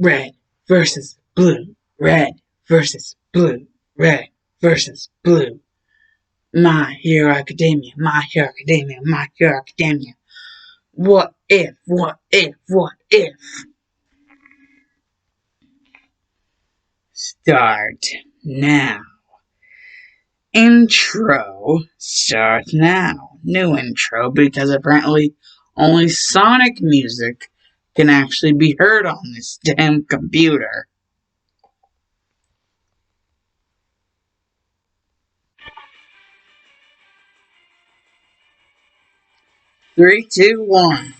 red versus blue, red versus blue, red versus blue. My Hero Academia, My Hero Academia, My Hero Academia. What if, what if, what if? Start now. Intro starts now. New intro because apparently only Sonic music can actually be heard on this damn computer. Three, two, one,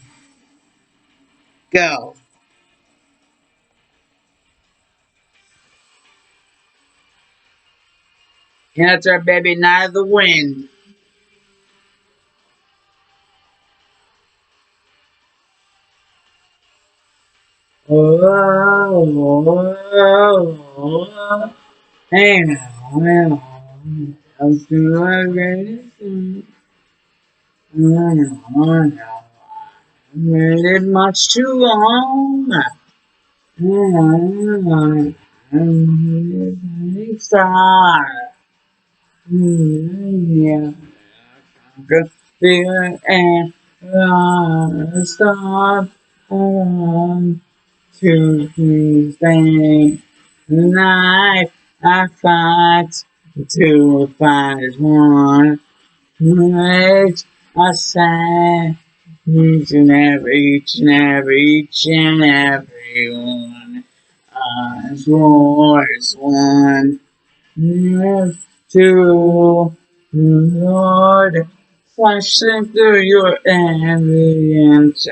go. That's our baby, Night of the Wind. Oh, hey now, I'm feeling I waited much too long. I'm sorry. Yeah, good feeling and start on Tuesday night. I fight to find one. I sang each and every one. As war is one. To Lord, flashing through your ambience,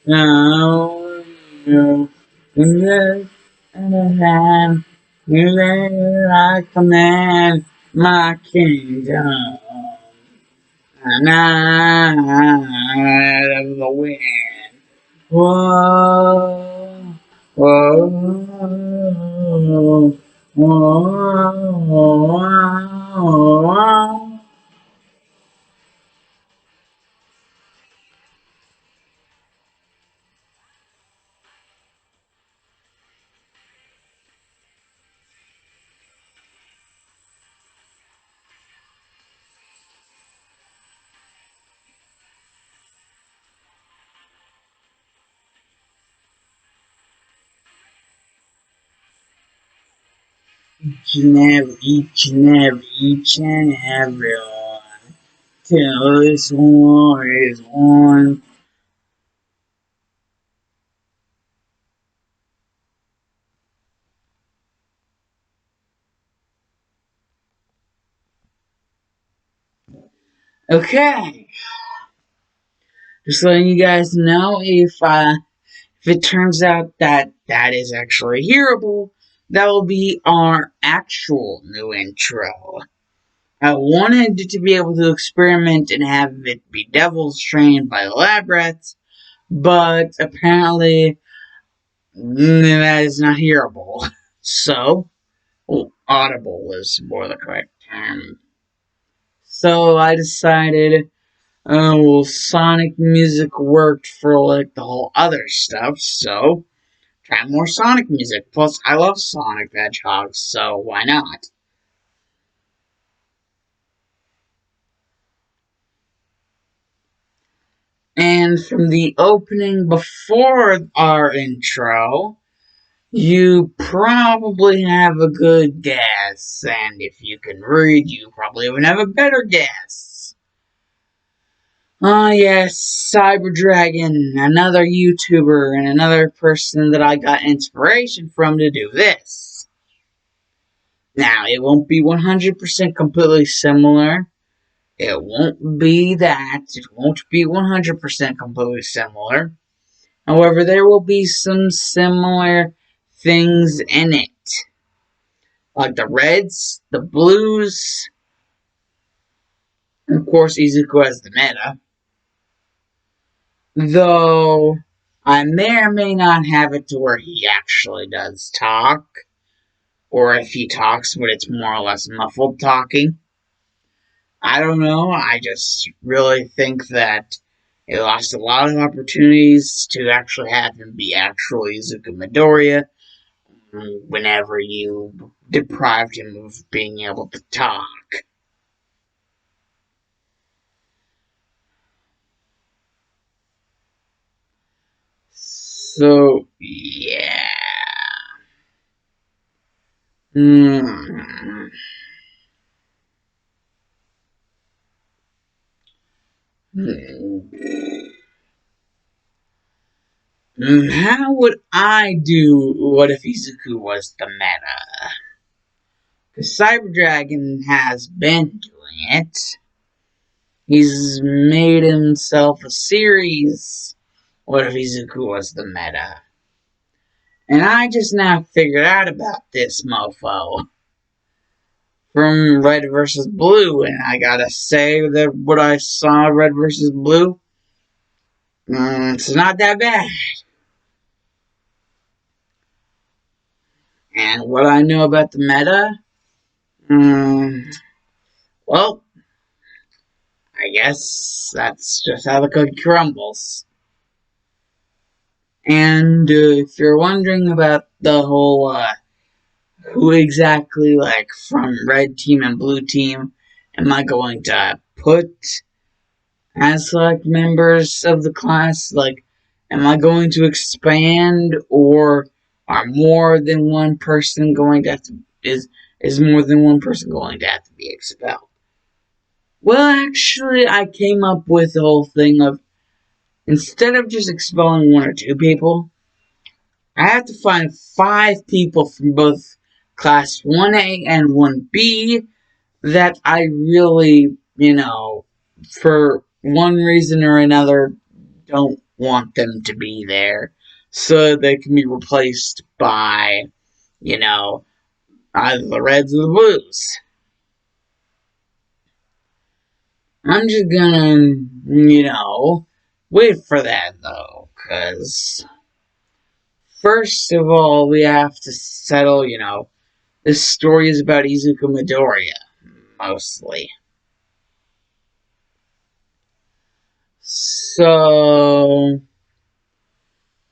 now you live in a hand, you I command my kingdom, and I of the wind. Whoa, whoa, whoa. Each and every one, till this war is won. Okay, just letting you guys know if it turns out that that is actually hearable, that will be our actual new intro. I wanted to be able to experiment and have it be Devil's Train by the Lab Rats, but apparently that is not hearable. So, audible is more the correct term. So I decided, well, Sonic music worked for like the whole other stuff, so try more Sonic music. Plus, I love Sonic the Hedgehog, so why not? And from the opening before our intro, you probably have a good guess. And if you can read, you probably even have a better guess. Ah, yes, Cyber Dragon, another YouTuber and another person that I got inspiration from to do this. Now, it won't be 100% completely similar. It won't be that. It won't be 100% completely similar. However, there will be some similar things in it. Like the reds, the blues, and of course Izuku as the meta. Though, I may or may not have it to where he actually does talk. Or if he talks, but it's more or less muffled talking. I don't know, I just really think that They lost a lot of opportunities to actually have him be actual Izuku Midoriya whenever you deprived him of being able to talk. So, yeah. Hmm. How would I do what if Izuku was the meta? Because Cyber Dragon has been doing it. He's made himself a series. What if Izuku was the meta? And I just now figured out about this mofo from Red vs. Blue, and I gotta say that what I saw Red vs. Blue, it's not that bad. And what I know about the meta, well, I guess that's just how the cookie crumbles. And if you're wondering about the whole who exactly, like, from red team and blue team am I going to put as like members of the class? Like, am I going to expand, or are more than one person going to have to is more than one person going to have to be expelled? Well, actually, I came up with the whole thing of instead of just expelling one or two people, I have to find 5 people from both class 1A and 1B that I really, for one reason or another, don't want them to be there. So they can be replaced by, either the Reds or the Blues. I'm just gonna, wait for that though, because first of all, we have to settle, this story is about Izuku Midoriya, mostly. So,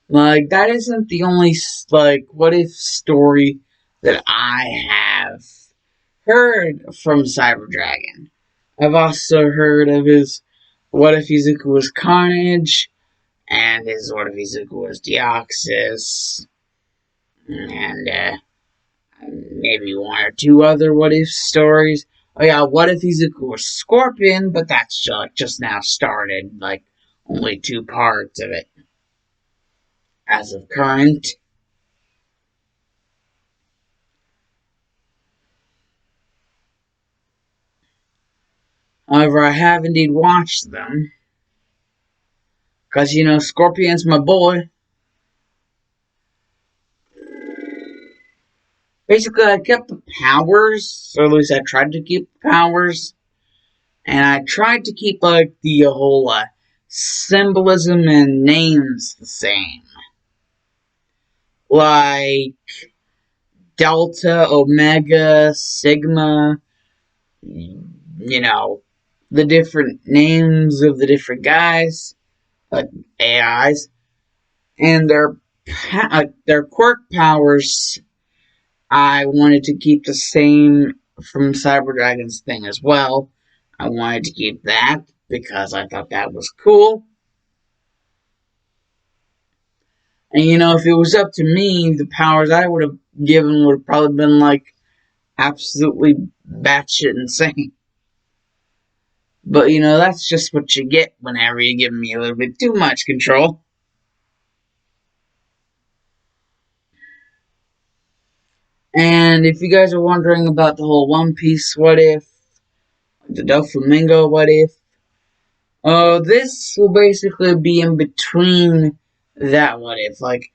like, that isn't the only, like, what if story that I have heard from Cyber Dragon. I've also heard of his What If Izuku Was Carnage, and his What If Izuku Was Deoxys, and maybe one or two other what if stories. Oh yeah, What If Izuku Was Scorpion, but that's just now started, like, only 2 parts of it as of current. However, I have indeed watched them, because, Scorpion's my boy. Basically, I kept the powers, or at least I tried to keep the powers, and I tried to keep, like, the whole symbolism and names the same. Like, Delta, Omega, Sigma, the different names of the different guys, like AIs, and their quirk powers. I wanted to keep the same from Cyber Dragon's thing as well. I wanted to keep that because I thought that was cool. And if it was up to me, the powers I would have given would have probably been like absolutely batshit insane. But that's just what you get whenever you give me a little bit too much control. And if you guys are wondering about the whole One Piece what if, the Doflamingo what if, this will basically be in between that what if. Like,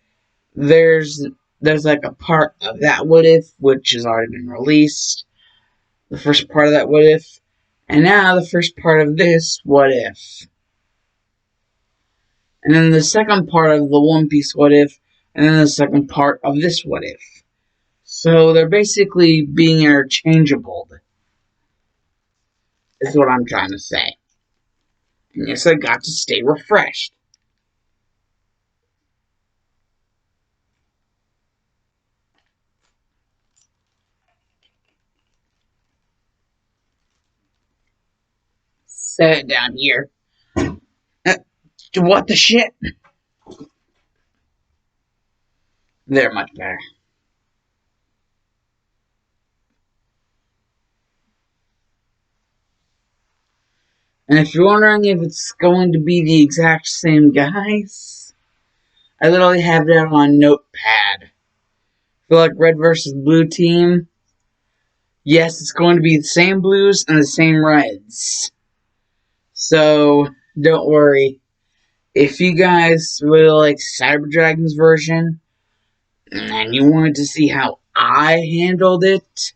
there's like a part of that what if which has already been released. The first part of that what if, and now the first part of this what if. And then the second part of the One Piece what if, and then the second part of this what if. So they're basically being interchangeable, is what I'm trying to say. And yes, I got to stay refreshed. Set it down here. Uh, what the shit? They're much better. And if you're wondering if it's going to be the exact same guys, I literally have it out on Notepad. For like red versus blue team, yes, it's going to be the same blues and the same reds. So don't worry. If you guys really like Cyber Dragon's version and you wanted to see how I handled it,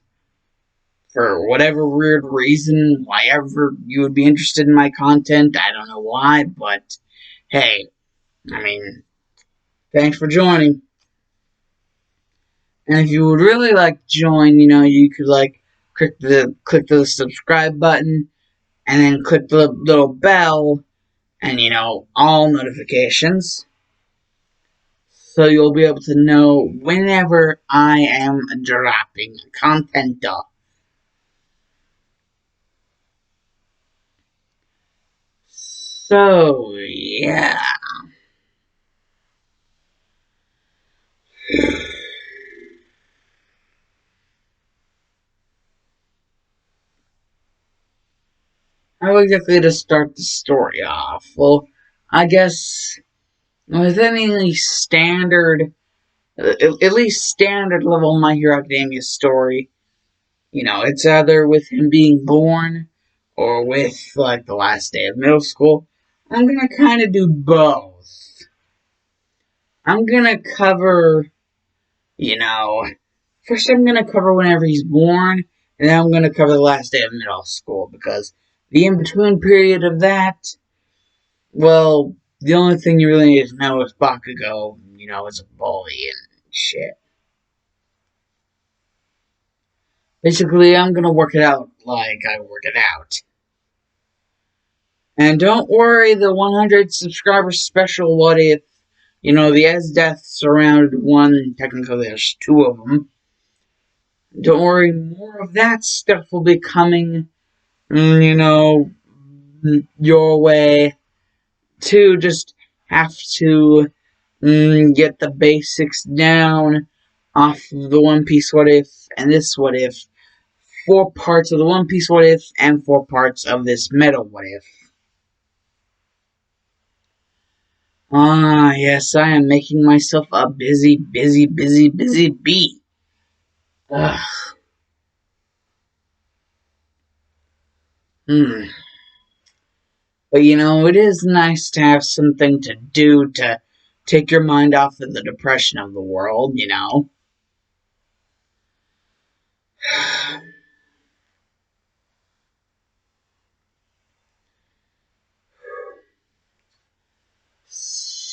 for whatever weird reason, why ever you would be interested in my content, I don't know why, but hey, I mean, thanks for joining. And if you would really like to join, you could like click the subscribe button and then click the little bell and all notifications. So you'll be able to know whenever I am dropping content. So yeah. How exactly to start the story off? Well, I guess with any standard, at least standard level My Hero Academia story, it's either with him being born or with like the last day of middle school. I'm gonna kind of do both. I'm gonna cover, you know, first I'm gonna cover whenever he's born, and then I'm gonna cover the last day of middle school because the in between period of that, well, the only thing you really need to know is Bakugo, is a bully and shit. Basically, I'm gonna work it out like I work it out. And don't worry, the 100 subscriber special, what if, the S deaths surrounded one, technically there's two of them. Don't worry, more of that stuff will be coming, your way. To just have to get the basics down off the One Piece What If and this What If. 4 parts of the One Piece What If and 4 parts of this Meta What If. Ah, yes, I am making myself a busy bee. Ugh. Hmm. But it is nice to have something to do to take your mind off of the depression of the world.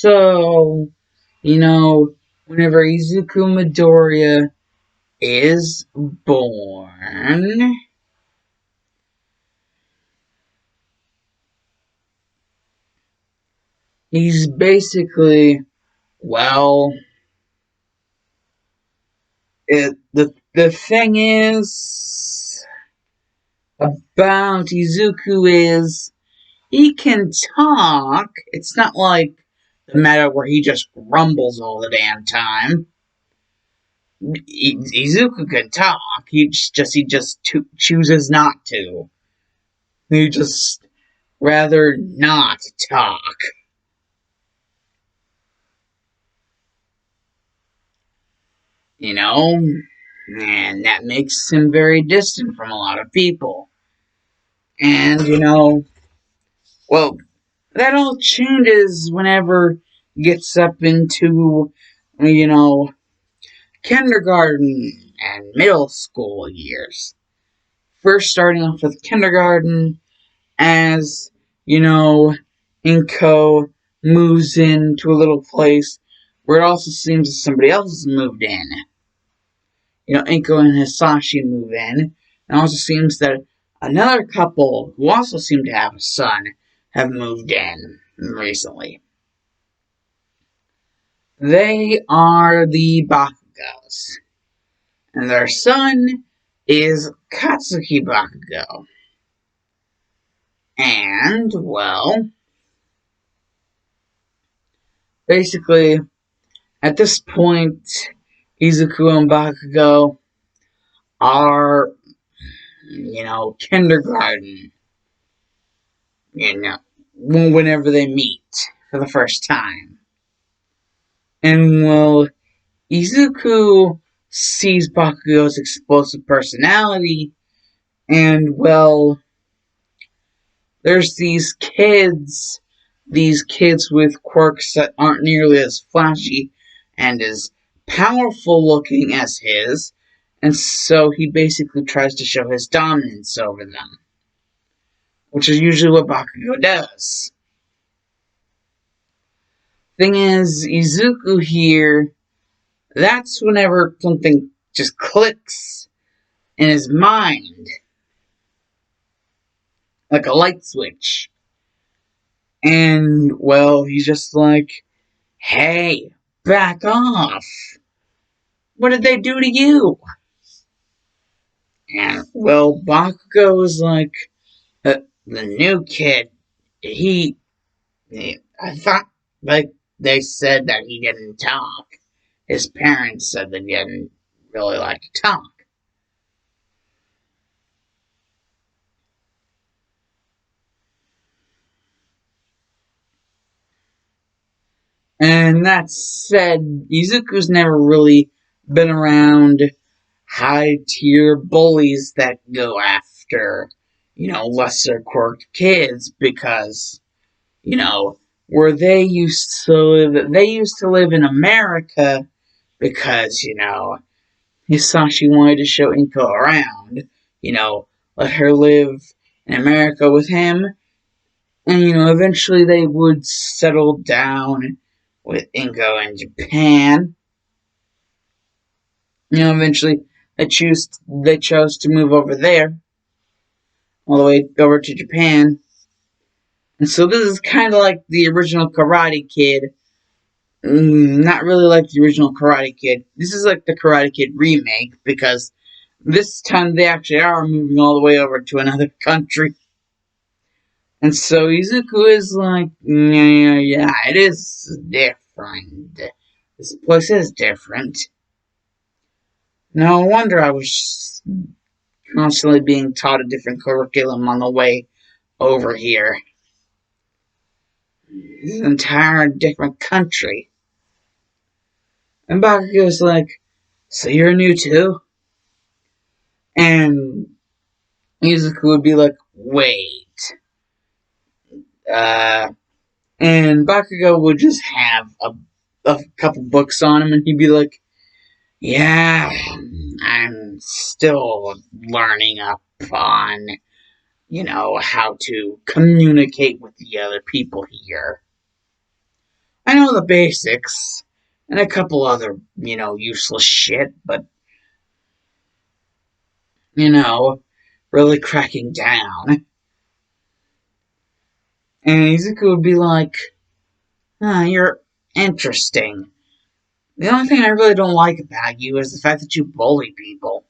So, whenever Izuku Midoriya is born, he's basically, well, the thing is about Izuku is he can talk. It's not like the meta where he just grumbles all the damn time. Izuku can talk. He just chooses not to. He just rather not talk. You know, and that makes him very distant from a lot of people. And well, that all changes whenever he gets up into you know kindergarten and middle school years. First, starting off with kindergarten, as Inko moves into a little place where it also seems that somebody else has moved in. Inko and Hisashi move in. And it also seems that another couple who also seem to have a son have moved in recently. They are the Bakugos, and their son is Katsuki Bakugo. And, well, basically, at this point, Izuku and Bakugo are, kindergarten, you know, whenever they meet for the first time. And, well, Izuku sees Bakugo's explosive personality, and, well, there's these kids with quirks that aren't nearly as flashy and as powerful looking as his, and so he basically tries to show his dominance over them, which is usually what Bakugo does. Thing is, Izuku here, that's whenever something just clicks in his mind, like a light switch. And, well, he's just like, hey, back off. What did they do to you? And, well, Bakugo was like, the new kid, I thought, like, they said that he didn't talk. His parents said that he didn't really like to talk. And that said, Izuku's never really been around high-tier bullies that go after, lesser quirked kids because, where they used to live in America because, Hisashi wanted to show Inko around, let her live in America with him, and, eventually they would settle down with Inko in Japan. Eventually they chose to move over there, all the way over to Japan. And so this is kind of like the original Karate Kid. Not really like the original Karate Kid. This is like the Karate Kid remake because this time they actually are moving all the way over to another country. And so Izuku is like, yeah, it is different. This place is different. No wonder I was constantly being taught a different curriculum on the way over here. It's an entire different country. And Bakugo's like, so you're new too? And Izuku would be like, wait. And Bakugo would just have a couple books on him, and he'd be like, yeah, I'm still learning up on, how to communicate with the other people here. I know the basics, and a couple other, useless shit, but, really cracking down. And Izuku would be like, you're interesting. The only thing I really don't like about you is the fact that you bully people.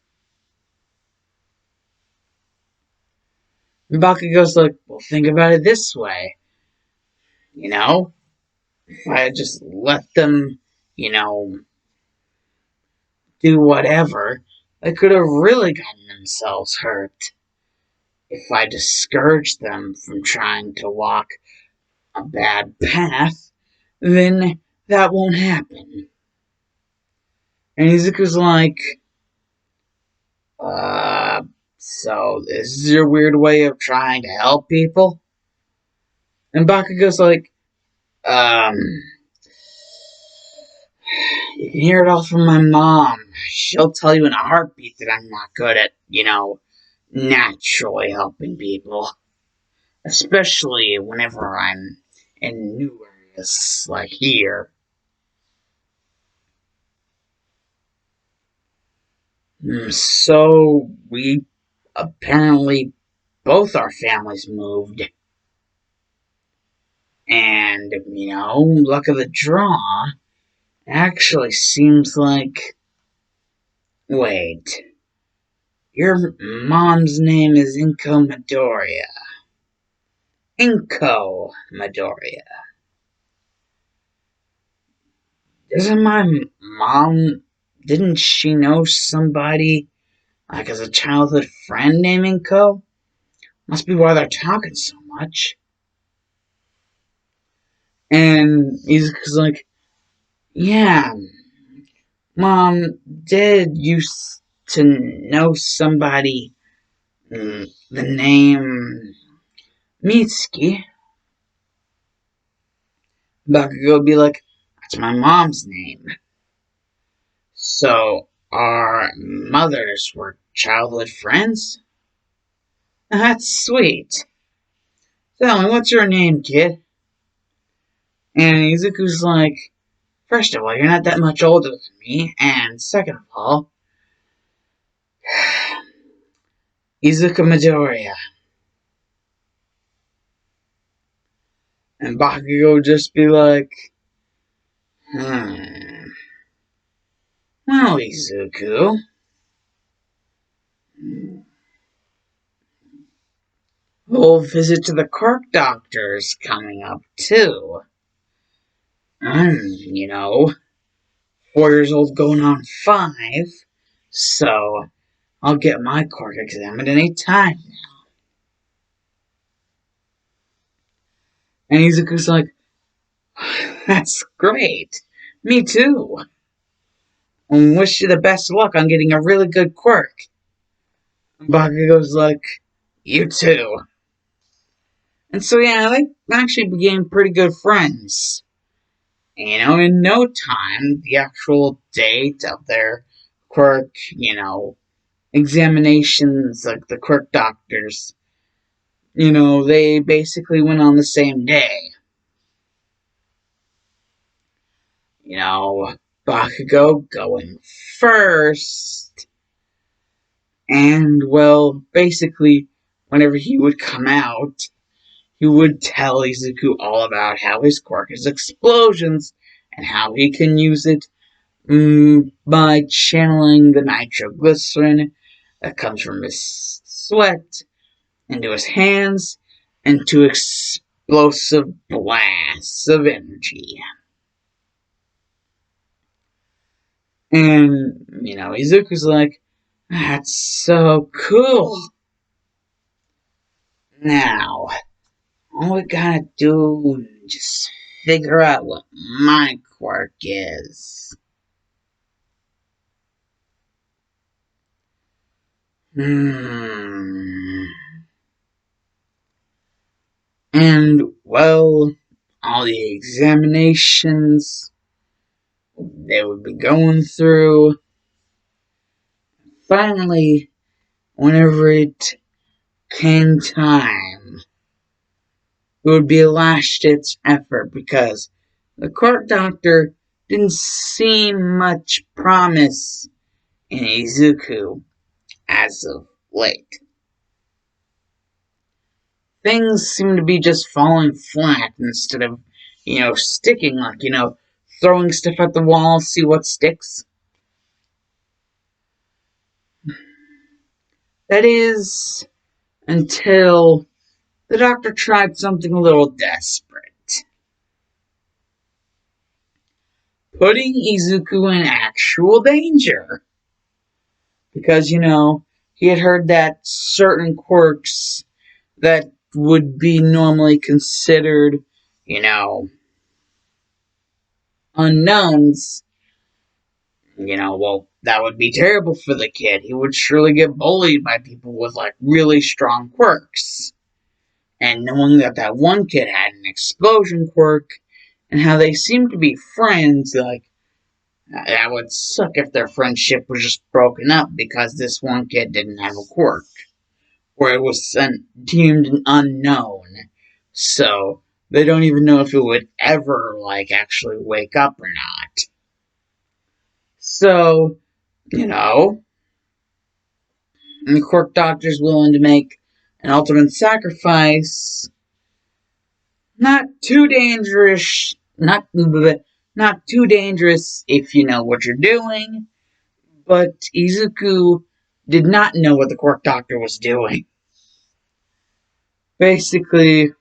And Bakugo's like, well, think about it this way. If I had just let them, do whatever, they could have really gotten themselves hurt. If I discouraged them from trying to walk a bad path, then that won't happen. And Izuku's like, so this is your weird way of trying to help people? And Bakugo's like, um, you can hear it all from my mom. She'll tell you in a heartbeat that I'm not good at, naturally helping people. Especially whenever I'm in new areas like here. So we apparently both our families moved. And, luck of the draw, actually seems like... Wait. Your mom's name is Inko Midoriya. Inko Midoriya. Doesn't my mom... Didn't she know somebody, like as a childhood friend named Inko? Must be why they're talking so much. And Izuku's like, yeah, Mom did used to know somebody, the name Mitsuki. Bakugo would be like, that's my mom's name. So, our mothers were childhood friends? That's sweet. Tell me, what's your name, kid? And Izuku's like, first of all, you're not that much older than me, and second of all, Izuku Midoriya. And Bakugo would just be like, well, Izuku, whole visit to the quirk doctor's coming up, too. I'm, 4 years old going on 5, so I'll get my quirk examined any time now. And Izuku's like, that's great. Me too. And wish you the best of luck on getting a really good quirk. And Bakugo's like, you too. And so, yeah, they actually became pretty good friends. In no time, the actual date of their quirk, examinations, like the quirk doctors, they basically went on the same day. Bakugo going first. And, well, basically, whenever he would come out, he would tell Izuku all about how his quirk is explosions and how he can use it by channeling the nitroglycerin that comes from his sweat into his hands into explosive blasts of energy. And, Izuku's like, that's so cool. Now, all we gotta do is just figure out what my quirk is. And, well, all the examinations they would be going through. Finally, whenever it came time, it would be a last-ditch effort because the court doctor didn't see much promise in Izuku as of late. Things seem to be just falling flat instead of, sticking, like, throwing stuff at the wall, see what sticks. That is, until the doctor tried something a little desperate. Putting Izuku in actual danger. Because, he had heard that certain quirks that would be normally considered, unknowns, well, that would be terrible for the kid. He would surely get bullied by people with, like, really strong quirks. And knowing that one kid had an explosion quirk, and how they seemed to be friends, like, that would suck if their friendship was just broken up because this one kid didn't have a quirk. Or it was deemed an unknown. So, they don't even know if it would ever, actually wake up or not. So, the quirk doctor's willing to make an ultimate sacrifice. Not too dangerous, not too dangerous if you know what you're doing, but Izuku did not know what the quirk doctor was doing. Basically,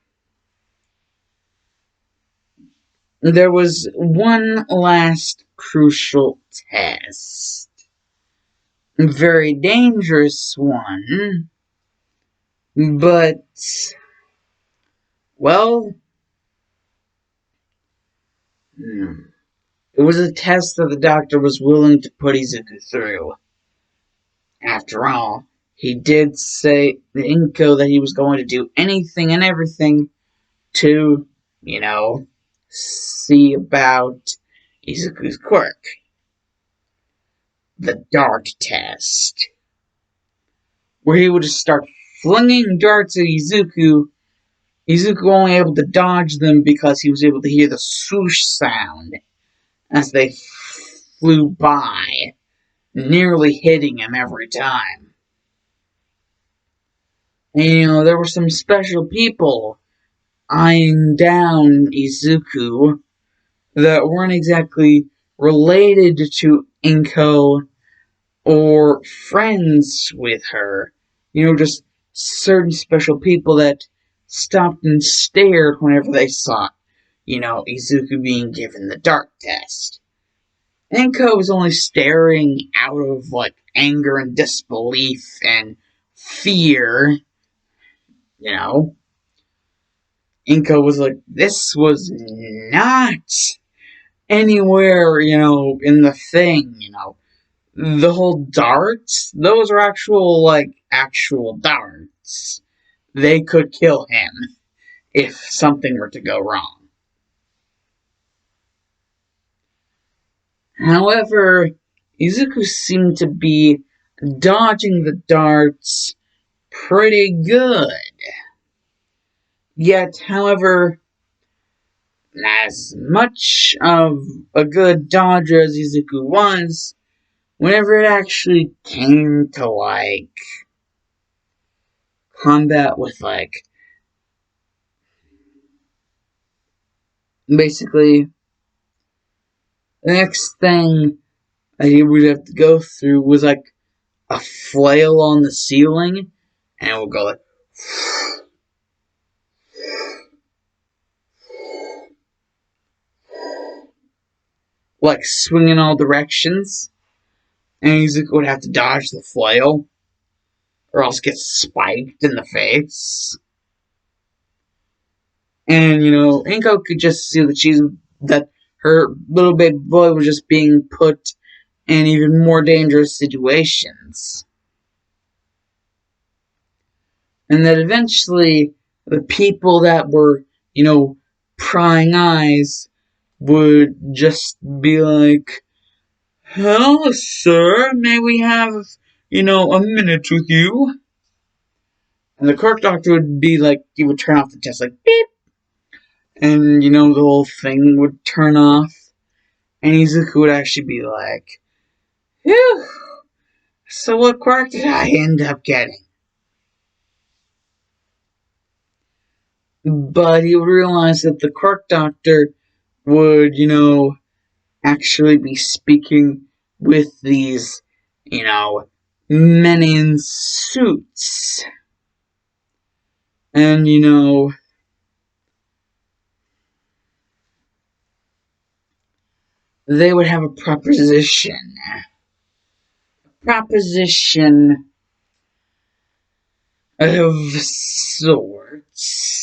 there was one last crucial test. A very dangerous one, but, well, it was a test that the doctor was willing to put Izuku through. After all, he did say to Inko that he was going to do anything and everything to, see about Izuku's quirk. The dart test. Where he would just start flinging darts at Izuku. Izuku only able to dodge them because he was able to hear the swoosh sound as they flew by, nearly hitting him every time. And, there were some special people eyeing down Izuku that weren't exactly related to Inko or friends with her. Just certain special people that stopped and stared whenever they saw, Izuku being given the dart test. Inko was only staring out of, anger and disbelief and fear, Inko was like, this was not anywhere, in the thing, The whole darts, those are actual darts. They could kill him if something were to go wrong. However, Izuku seemed to be dodging the darts pretty good. Yet, however, as much of a good dodger as Izuku was, whenever it actually came to, combat with, basically, the next thing that he would have to go through was, a flail on the ceiling, and it would go, swing in all directions, and Izuku would have to dodge the flail, or else get spiked in the face. And, Inko could just see that her little baby boy was just being put in even more dangerous situations. And that eventually, the people that were, prying eyes would just be like, hello, sir, may we have, a minute with you? And the quirk doctor would be like, he would turn off the test, beep. And, the whole thing would turn off. And Izuku would actually be like, phew, so what quirk did I end up getting? But he would realize that the quirk doctor would, actually be speaking with these, men in suits. And, they would have a proposition. Proposition of sorts.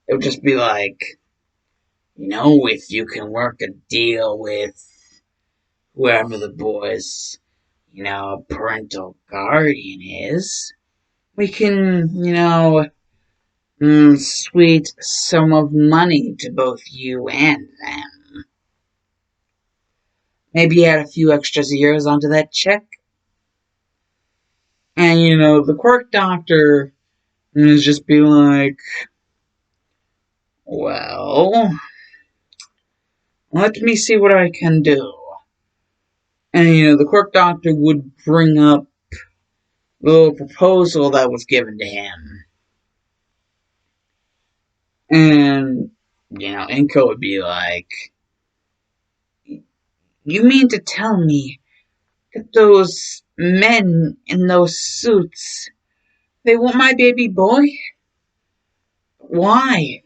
It would just be like, if you can work a deal with whoever the boy's, parental guardian is, we can, sweet sum of money to both you and them. Maybe add a few extra zeros onto that check. And, the quirk doctor is just be like, well, let me see what I can do. And, the quirk doctor would bring up little proposal that was given to him. And, Inko would be like, you mean to tell me that those men in those suits, they want my baby boy? Why?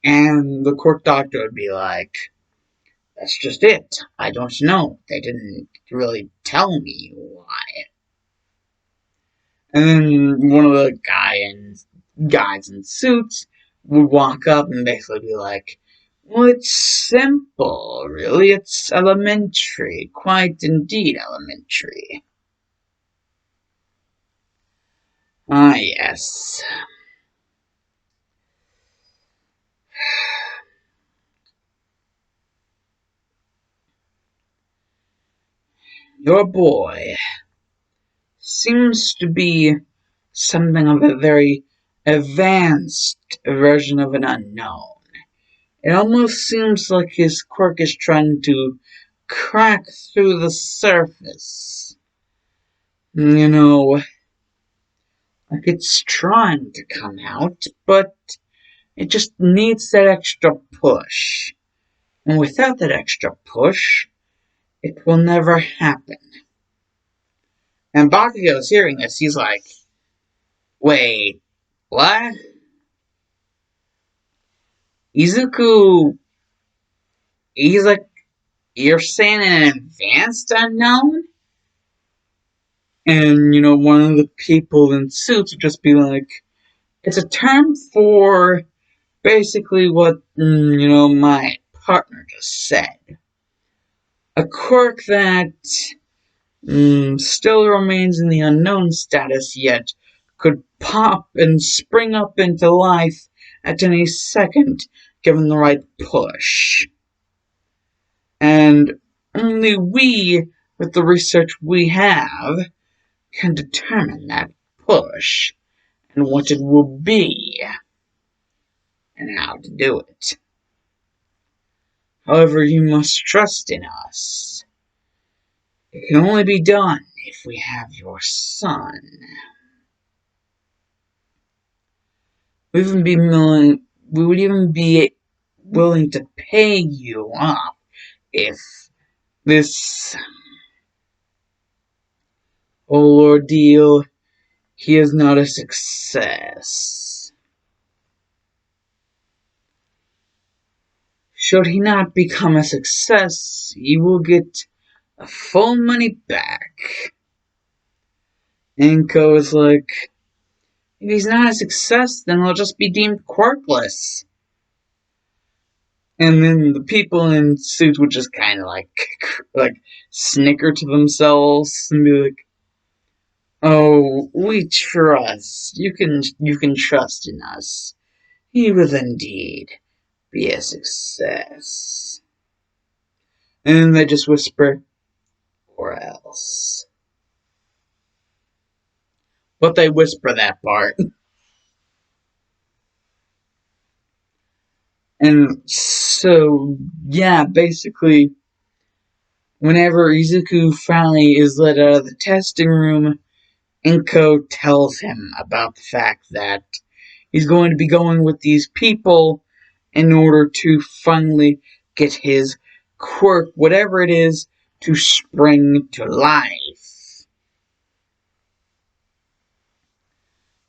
And the court doctor would be like, that's just it. I don't know. They didn't really tell me why. And then one of the guys in suits would walk up and basically be like, well, it's simple, really. It's elementary. Quite indeed elementary. Ah, yes. Your boy seems to be something of a very advanced version of an unknown. It almost seems like his quirk is trying to crack through the surface. Like it's trying to come out, but it just needs that extra push. And without that extra push, it will never happen. And Bakugo's hearing this, he's like, wait, what? Izuku, he's like, you're saying an advanced unknown? And, one of the people in suits would just be like, it's a term for basically what, my partner just said. A quirk that still remains in the unknown status, yet could pop and spring up into life at any second given the right push. And only we, with the research we have, can determine that push and what it will be and how to do it. However, you must trust in us. It can only be done if we have your son. We would even be willing to pay you off if this whole ordeal he is not a success. Should he not become a success, he will get a full money back. Inko is like, if he's not a success, then he'll just be deemed quirkless. And then the people in suits would just kind of like snicker to themselves and be like, "Oh, we trust. You can trust in us. He will indeed be a success." And then they just whisper, "Or else." But they whisper that part. And so, yeah, basically, whenever Izuku finally is let out of the testing room, Inko tells him about the fact that he's going to be going with these people in order to finally get his quirk, whatever it is, to spring to life.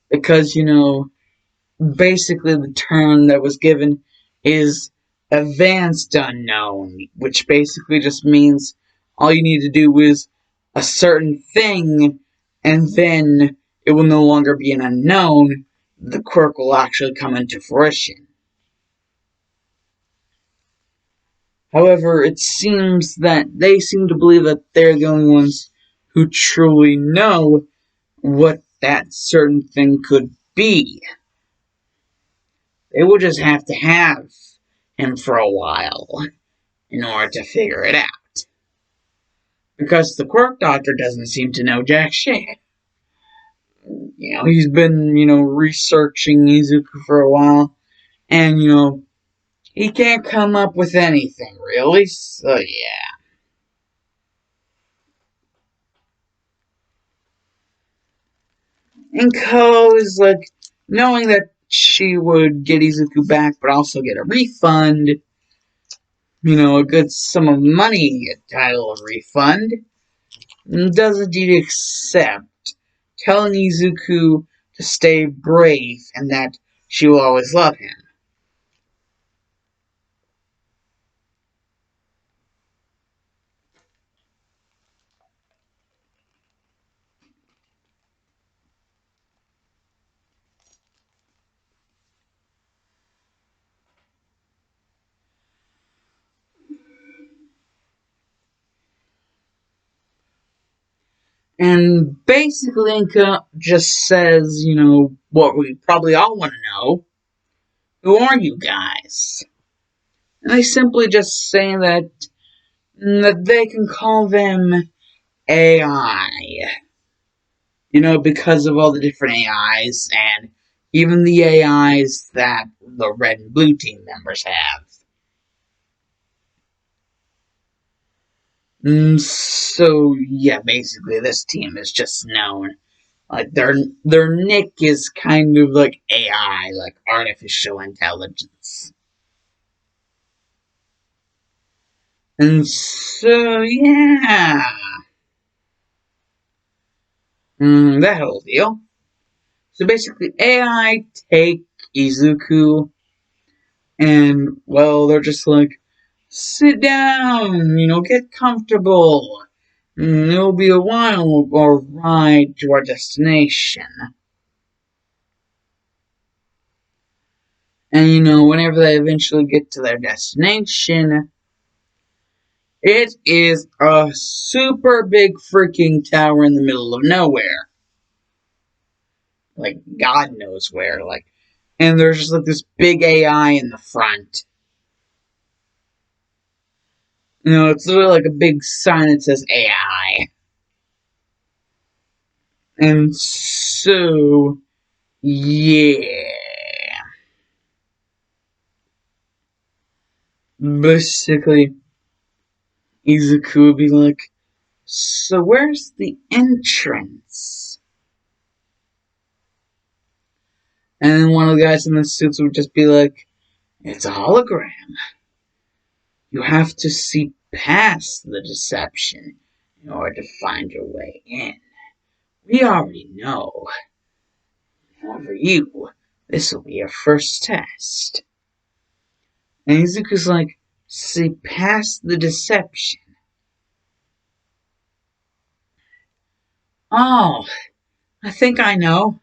Because, basically the term that was given is advanced unknown, which basically just means all you need to do is a certain thing, and then it will no longer be an unknown. The quirk will actually come into fruition. However, it seems that they seem to believe that they're the only ones who truly know what that certain thing could be. They will just have to have him for a while in order to figure it out. Because the quirk doctor doesn't seem to know jack shit. He's been, researching Izuku for a while, and, he can't come up with anything, really, so yeah. And Ko is like, knowing that she would get Izuku back, but also get a refund, a good sum of money, a title of refund, does indeed accept, telling Izuku to stay brave and that she will always love him. And basically, Inka just says, what we probably all want to know. Who are you guys? And they simply just say that they can call them AI. Because of all the different AIs and even the AIs that the red and blue team members have. So yeah, basically this team is just known. Like their nick is kind of like AI, like artificial intelligence. And so yeah. That whole deal. So basically AI take Izuku and well they're just like sit down, get comfortable. It'll be a while or ride to our destination. And whenever they eventually get to their destination, it is a super big freaking tower in the middle of nowhere. Like, God knows where. And there's just like this big AI in the front. It's literally like a big sign that says AI. And so, yeah. Basically, Izuku would be like, so where's the entrance? And then one of the guys in the suits would just be like, it's a hologram. You have to see past the deception in order to find your way in. We already know. For you, this will be your first test. And Izuku's like, see past the deception. Oh, I think I know.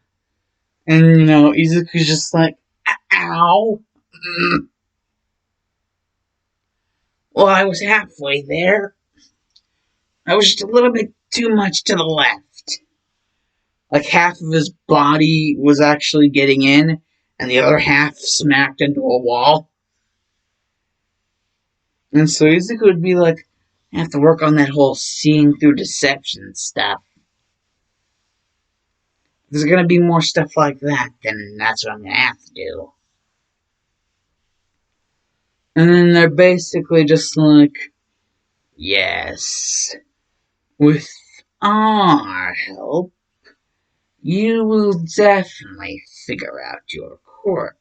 And, Izuku's just like, ow. Well, I was halfway there. I was just a little bit too much to the left. Like half of his body was actually getting in, and the other half smacked into a wall. And so Izuku would be like, I have to work on that whole seeing through deception stuff. If there's gonna be more stuff like that, then that's what I'm gonna have to do. And then they're basically just like, yes, with our help, you will definitely figure out your quirk.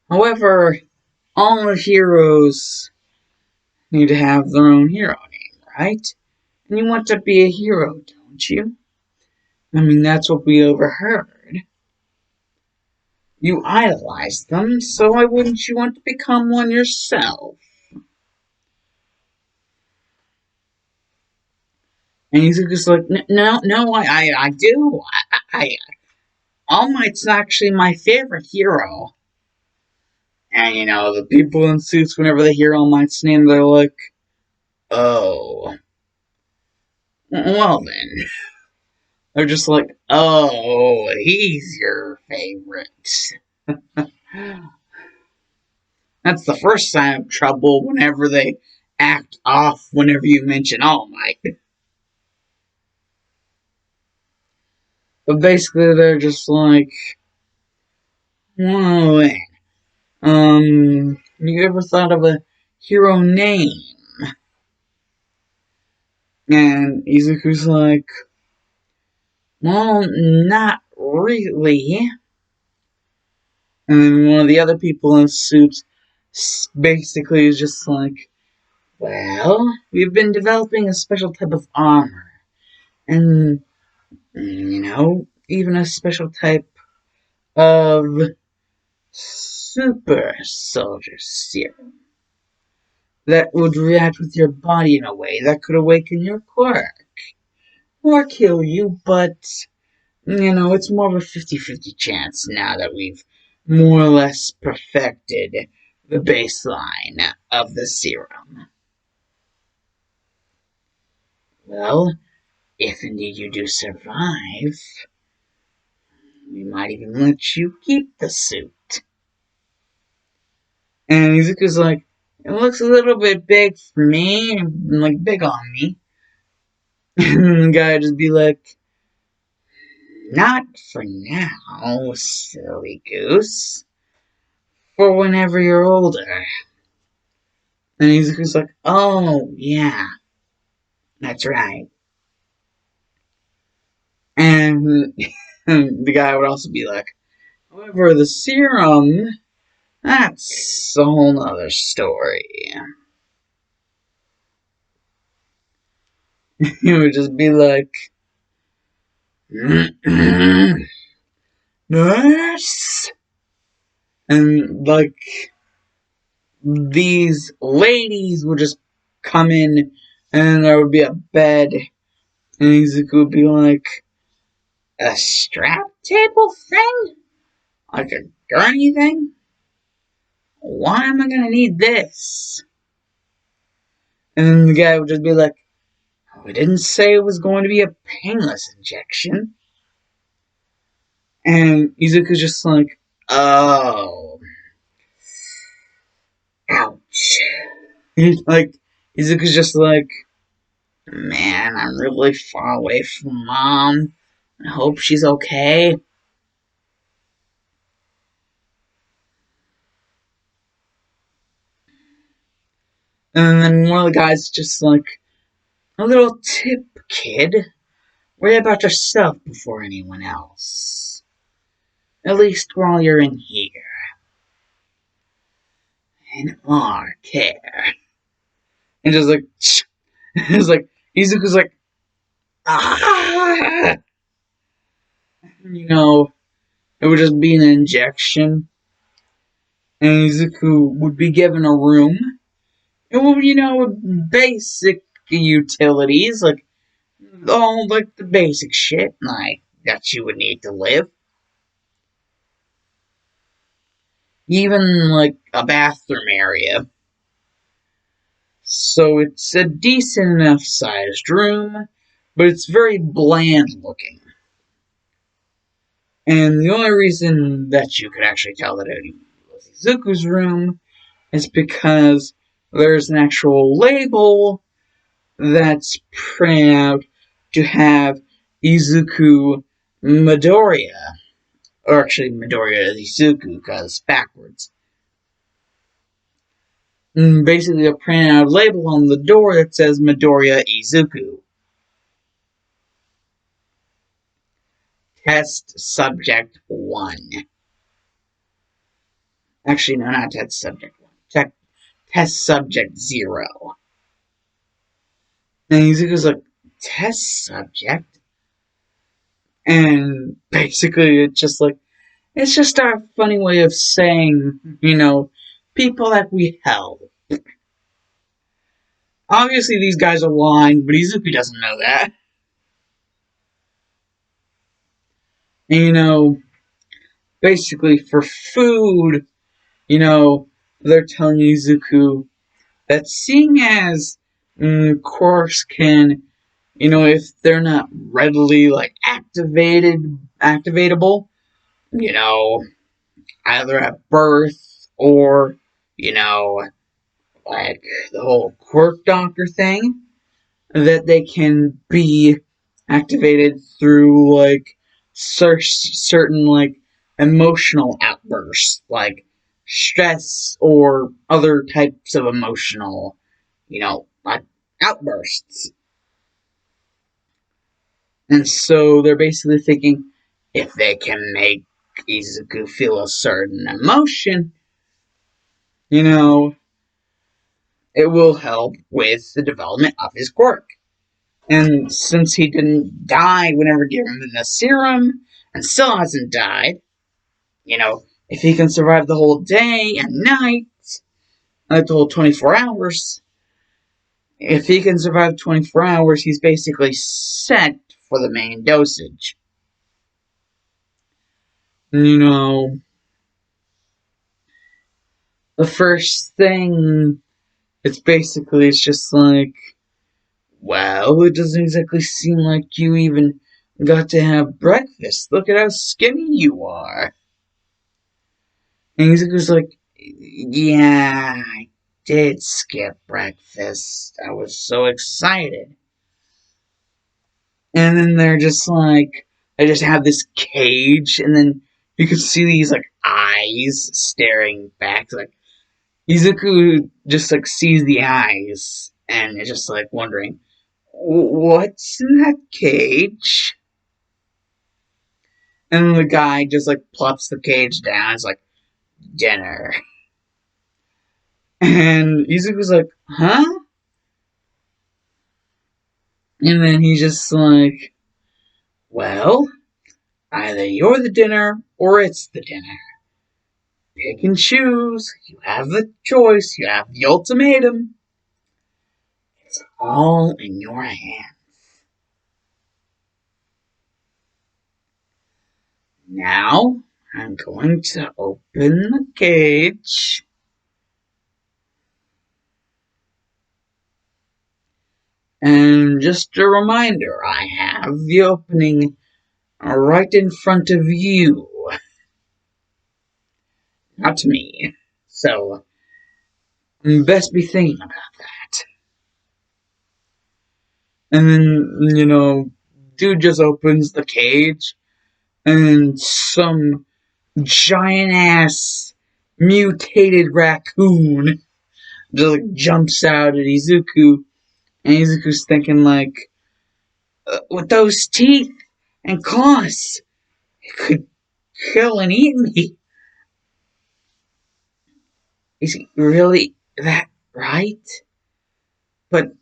However, all heroes need to have their own hero name, right? And you want to be a hero, don't you? I mean, that's what we overheard. You idolize them, so why wouldn't you want to become one yourself? And Izuku's like, no, I do. All Might's actually my favorite hero. And, the people in suits, whenever they hear All Might's name, they're like, oh. Well then. They're just like, oh, he's your favorite. That's the first sign of trouble whenever they act off whenever you mention All Might. But basically, they're just like, well, you ever thought of a hero name? And Izuku's like, well, not really. And then one of the other people in suits basically is just like, well, we've been developing a special type of armor. And, even a special type of super soldier serum that would react with your body in a way that could awaken your quirk. Or kill you, but, it's more of a 50-50 chance now that we've more or less perfected the baseline of the serum. Well, if indeed you do survive, we might even let you keep the suit. And Izuku's like, it looks a little bit big for me, like big on me. And the guy just be like, not for now, silly goose. For whenever you're older. And Izuku's like, oh, yeah, that's right. And the guy would also be like, however, the serum, that's a whole nother story. He would just be like, nurse? And, like, these ladies would just come in, and there would be a bed, and Izuku would be like, a strap table thing? Like a gurney thing? Why am I gonna need this? And then the guy would just be like, we didn't say it was going to be a painless injection. And Izuku's just like, oh, ouch. Like, Izuku's just like, man, I'm really far away from mom. I hope she's okay. And then one of the guys just like, a little tip, kid. Worry about yourself before anyone else. At least while you're in here. In our care. And just like, it's like, Izuku's like, ah! It would just be an injection. And Izuku would be given a room. It would, basic utilities, like, all, like, the basic shit, like, that you would need to live. Even, like, a bathroom area. So it's a decent enough sized room, but it's very bland looking. And the only reason that you could actually tell that it was Izuku's room is because there's an actual label that's printed out to have Izuku Midoriya. Or actually, Midoriya Izuku, because backwards. And basically, a printed out label on the door that says Midoriya Izuku. Test Subject 1. Actually, no, not Test Subject 1. Test Subject 0. And Izuku's like, Test Subject? And basically, it's just our funny way of saying, people that we help. Obviously, these guys are lying, but Izuku doesn't know that. And, basically, for food, they're telling Izuku that seeing as quirks can, if they're not readily, like, activatable, either at birth or, like the whole quirk doctor thing, that they can be activated through like certain like emotional outbursts, like stress or other types of emotional, like outbursts. And so they're basically thinking, if they can make Izuku feel a certain emotion, you know, it will help with the development of his quirk. And since he didn't die whenever given the serum, and still hasn't died, if he can survive the whole day and night, like the whole 24 hours, if he can survive 24 hours, he's basically set for the main dosage. You know, the first thing, it's just like, well, it doesn't exactly seem like you even got to have breakfast. Look at how skinny you are. And Izuku's like, yeah, I did skip breakfast. I was so excited. And then they're just like, they just have this cage, and then you can see these like eyes staring back. Like Izuku just like sees the eyes and is just like wondering, what's in that cage? And then the guy just like plops the cage down. It's like dinner, and Izuku's like, huh? And then he's just like, well, either you're the dinner or it's the dinner. Pick and choose. You have the choice. You have the ultimatum. It's all in your hands. Now, I'm going to open the cage. And just a reminder, I have the opening right in front of you. Not me. So, best be thinking about that. And then, dude just opens the cage, and some giant ass mutated raccoon just like jumps out at Izuku, and Izuku's thinking like, with those teeth and claws, it could kill and eat me. Is he really that right? But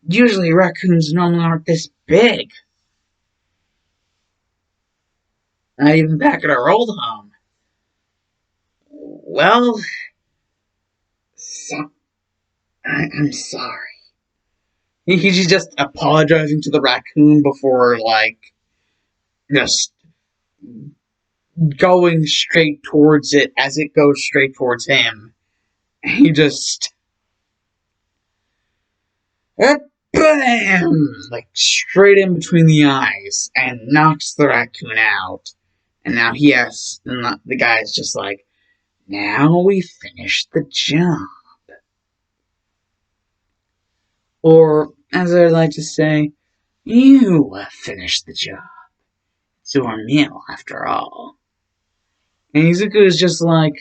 usually raccoons normally aren't this big. Not even back at our old home. Well, so, I'm sorry. He's just apologizing to the raccoon before, like, just going straight towards it as it goes straight towards him. He just, bam! Like, straight in between the eyes and knocks the raccoon out. And now and the guy's just like, now we finished the job. Or, as I like to say, you finished the job. It's your meal, after all. And Izuku is just like,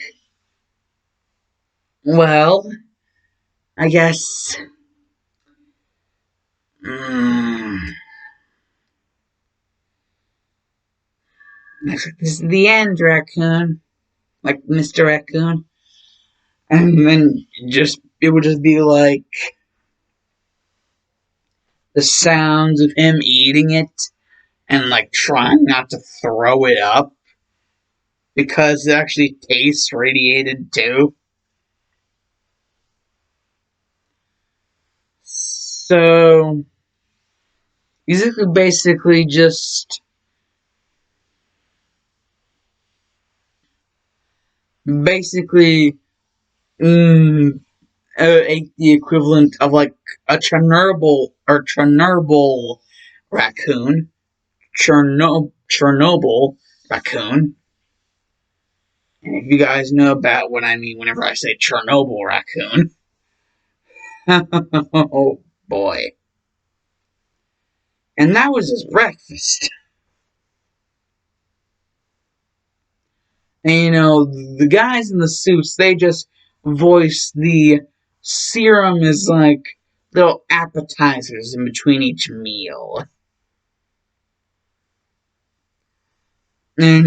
well, I guess. This is the end, Raccoon. Like Mr. Raccoon. And then it would just be like the sounds of him eating it and like trying not to throw it up because it actually tastes radiated too. So Izuku basically just ate the equivalent of like a Chernobyl raccoon, Chernobyl raccoon. And if you guys know about what I mean whenever I say Chernobyl raccoon, oh boy. And that was his breakfast. And the guys in the suits, they just voice the serum as like little appetizers in between each meal. And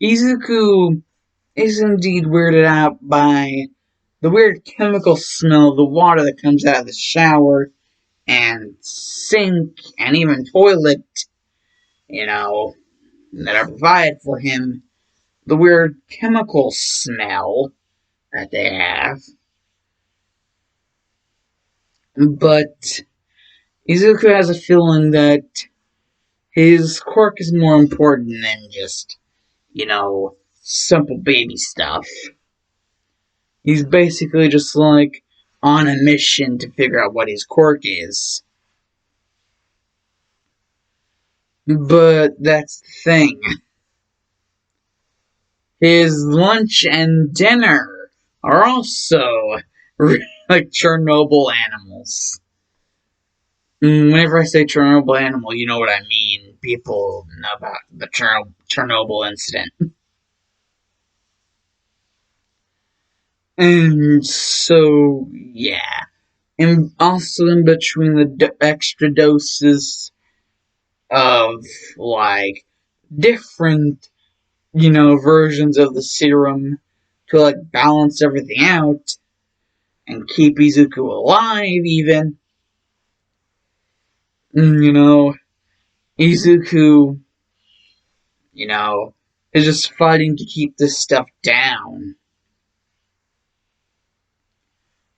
Izuku is indeed weirded out by the weird chemical smell of the water that comes out of the shower and sink and even toilet, that are provided for him. The weird chemical smell that they have. But Izuku has a feeling that his quirk is more important than just, simple baby stuff. He's basically just like on a mission to figure out what his quirk is. But that's the thing. His lunch and dinner are also like Chernobyl animals. Whenever I say Chernobyl animal, you know what I mean. People know about the Chernobyl incident. And so, yeah. And also in between the extra doses of, like, different, versions of the serum to, like, balance everything out and keep Izuku alive, even. Izuku, is just fighting to keep this stuff down.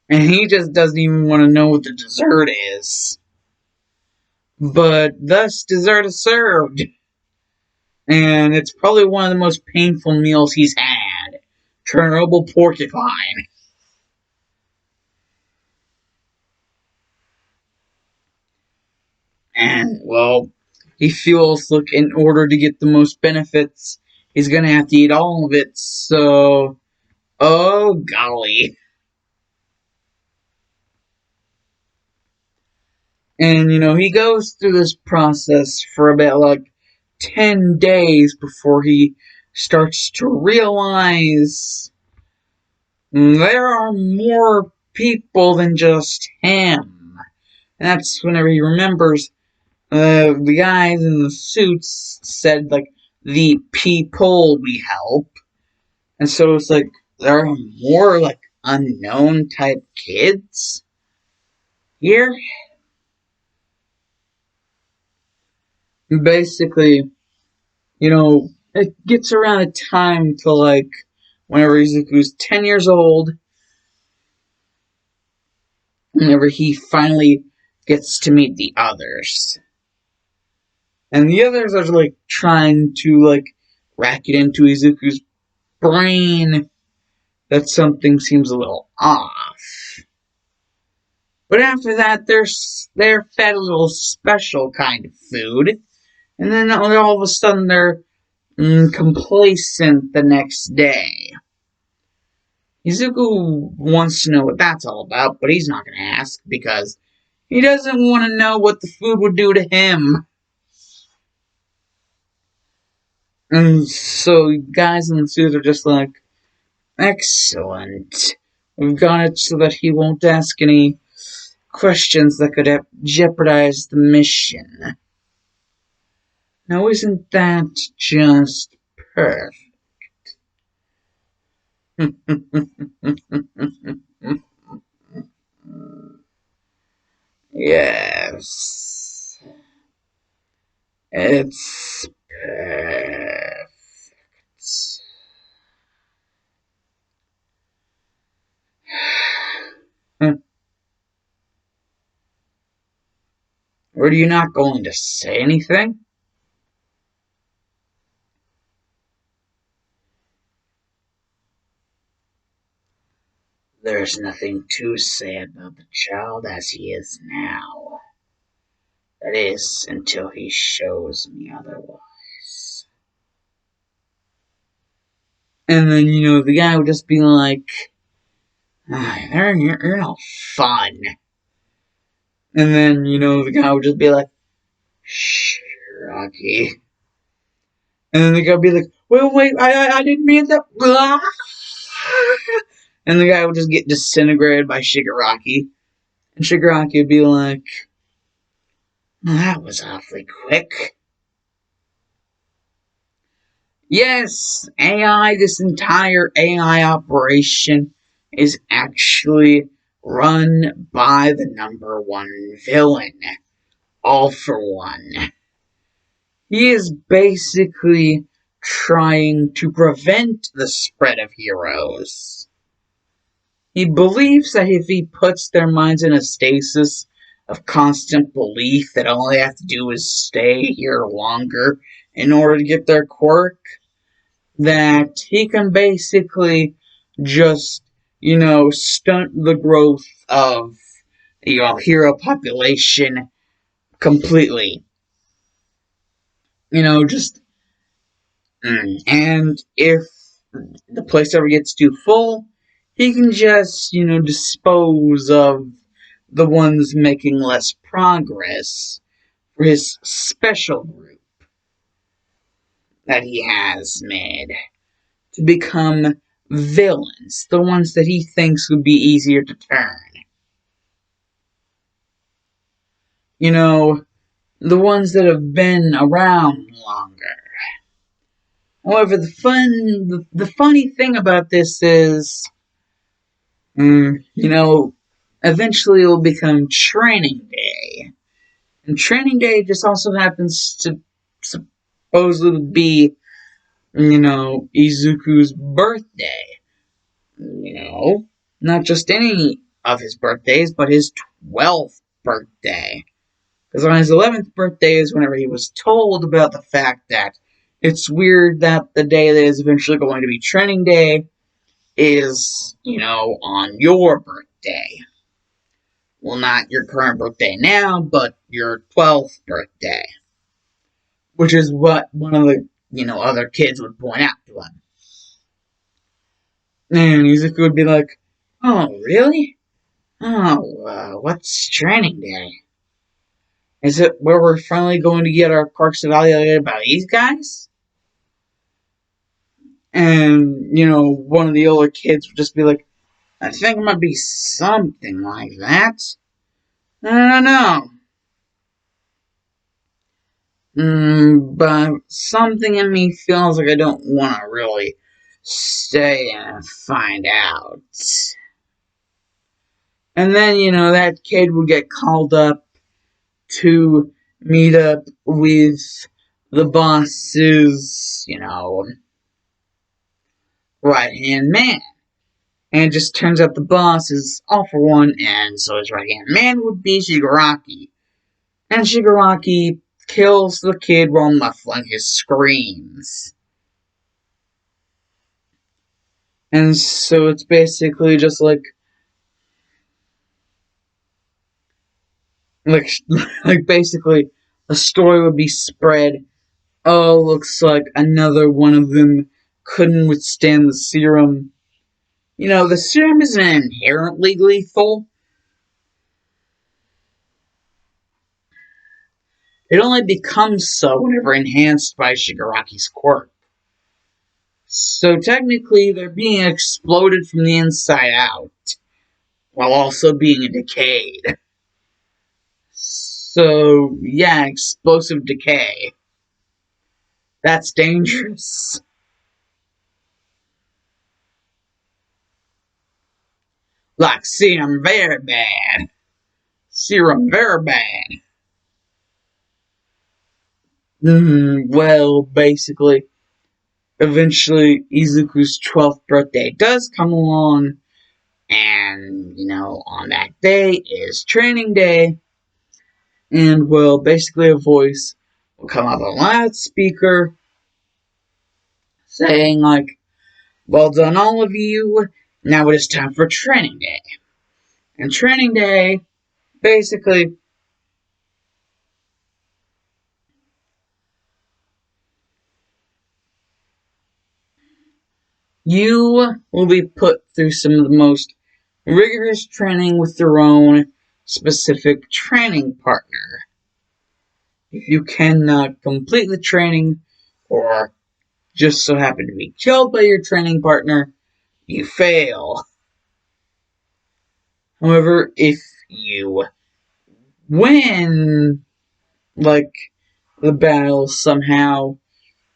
And he just doesn't even want to know what the dessert is. But thus, dessert is served. And it's probably one of the most painful meals he's had. Chernobyl porcupine. And, well, he feels like in order to get the most benefits, he's gonna have to eat all of it, so. Oh, golly. And, he goes through this process for about like 10 days before he starts to realize there are more people than just him. And that's whenever he remembers the guys in the suits said, like, the people we help. And so it's like, there are more, like, unknown type kids here. Basically, it gets around a time to, like, whenever Izuku's 10 years old, whenever he finally gets to meet the others. And the others are, like, trying to, like, rack it into Izuku's brain that something seems a little off. But after that, they're fed a little special kind of food. And then all of a sudden, they're complacent the next day. Izuku wants to know what that's all about, but he's not going to ask because he doesn't want to know what the food would do to him. And so guys in the suits are just like, excellent. We've got it so that he won't ask any questions that could jeopardize the mission. Now isn't that just perfect? Yes. It's perfect. Were you not going to say anything? There's nothing to say about the child as he is now. That is, until he shows me otherwise. And then, the guy would just be like, you're no fun. And then, the guy would just be like, shh, Rocky. And then the guy would be like, wait, I didn't mean that. And the guy would just get disintegrated by Shigaraki. And Shigaraki would be like, that was awfully quick. Yes, AI, this entire AI operation is actually run by the number one villain, All for One. He is basically trying to prevent the spread of heroes. He believes that if he puts their minds in a stasis of constant belief that all they have to do is stay here longer in order to get their quirk, that he can basically just, stunt the growth of, hero population completely. Just, and if the place ever gets too full, he can just, dispose of the ones making less progress for his special group that he has made to become villains, the ones that he thinks would be easier to turn. The ones that have been around longer. However, the funny thing about this is, eventually it will become training day. And training day just also happens to supposedly be, Izuku's birthday. Not just any of his birthdays, but his 12th birthday. Because on his 11th birthday is whenever he was told about the fact that it's weird that the day that is eventually going to be training day is, on your birthday. Well, not your current birthday now, but your 12th birthday. Which is what one of the, other kids would point out to him. And Izuku would be like, oh, really? Oh, what's training day? Is it where we're finally going to get our quirks evaluated by these guys? And, one of the older kids would just be like, I think it might be something like that. I don't know. But something in me feels like I don't want to really stay and find out. And then, that kid would get called up to meet up with the boss's, right hand man. And it just turns out the boss is All for One, and so his right hand man would be Shigaraki. And Shigaraki kills the kid while muffling his screams. And so it's basically just like basically a story would be spread. Oh, looks like another one of them couldn't withstand the serum. The serum isn't inherently lethal. It only becomes so whenever enhanced by Shigaraki's quirk. So technically, they're being exploded from the inside out, while also being decayed. So, yeah, explosive decay. That's dangerous. Like serum very bad. Serum very bad. Well, basically, eventually Izuku's 12th birthday does come along, and, on that day is training day, and, well, basically a voice will come up on a loudspeaker saying, like, well done all of you, now it is time for training day. And training day, basically, you will be put through some of the most rigorous training with your own specific training partner. If you cannot complete the training, or just so happen to be killed by your training partner, you fail. However, if you win, the battle somehow,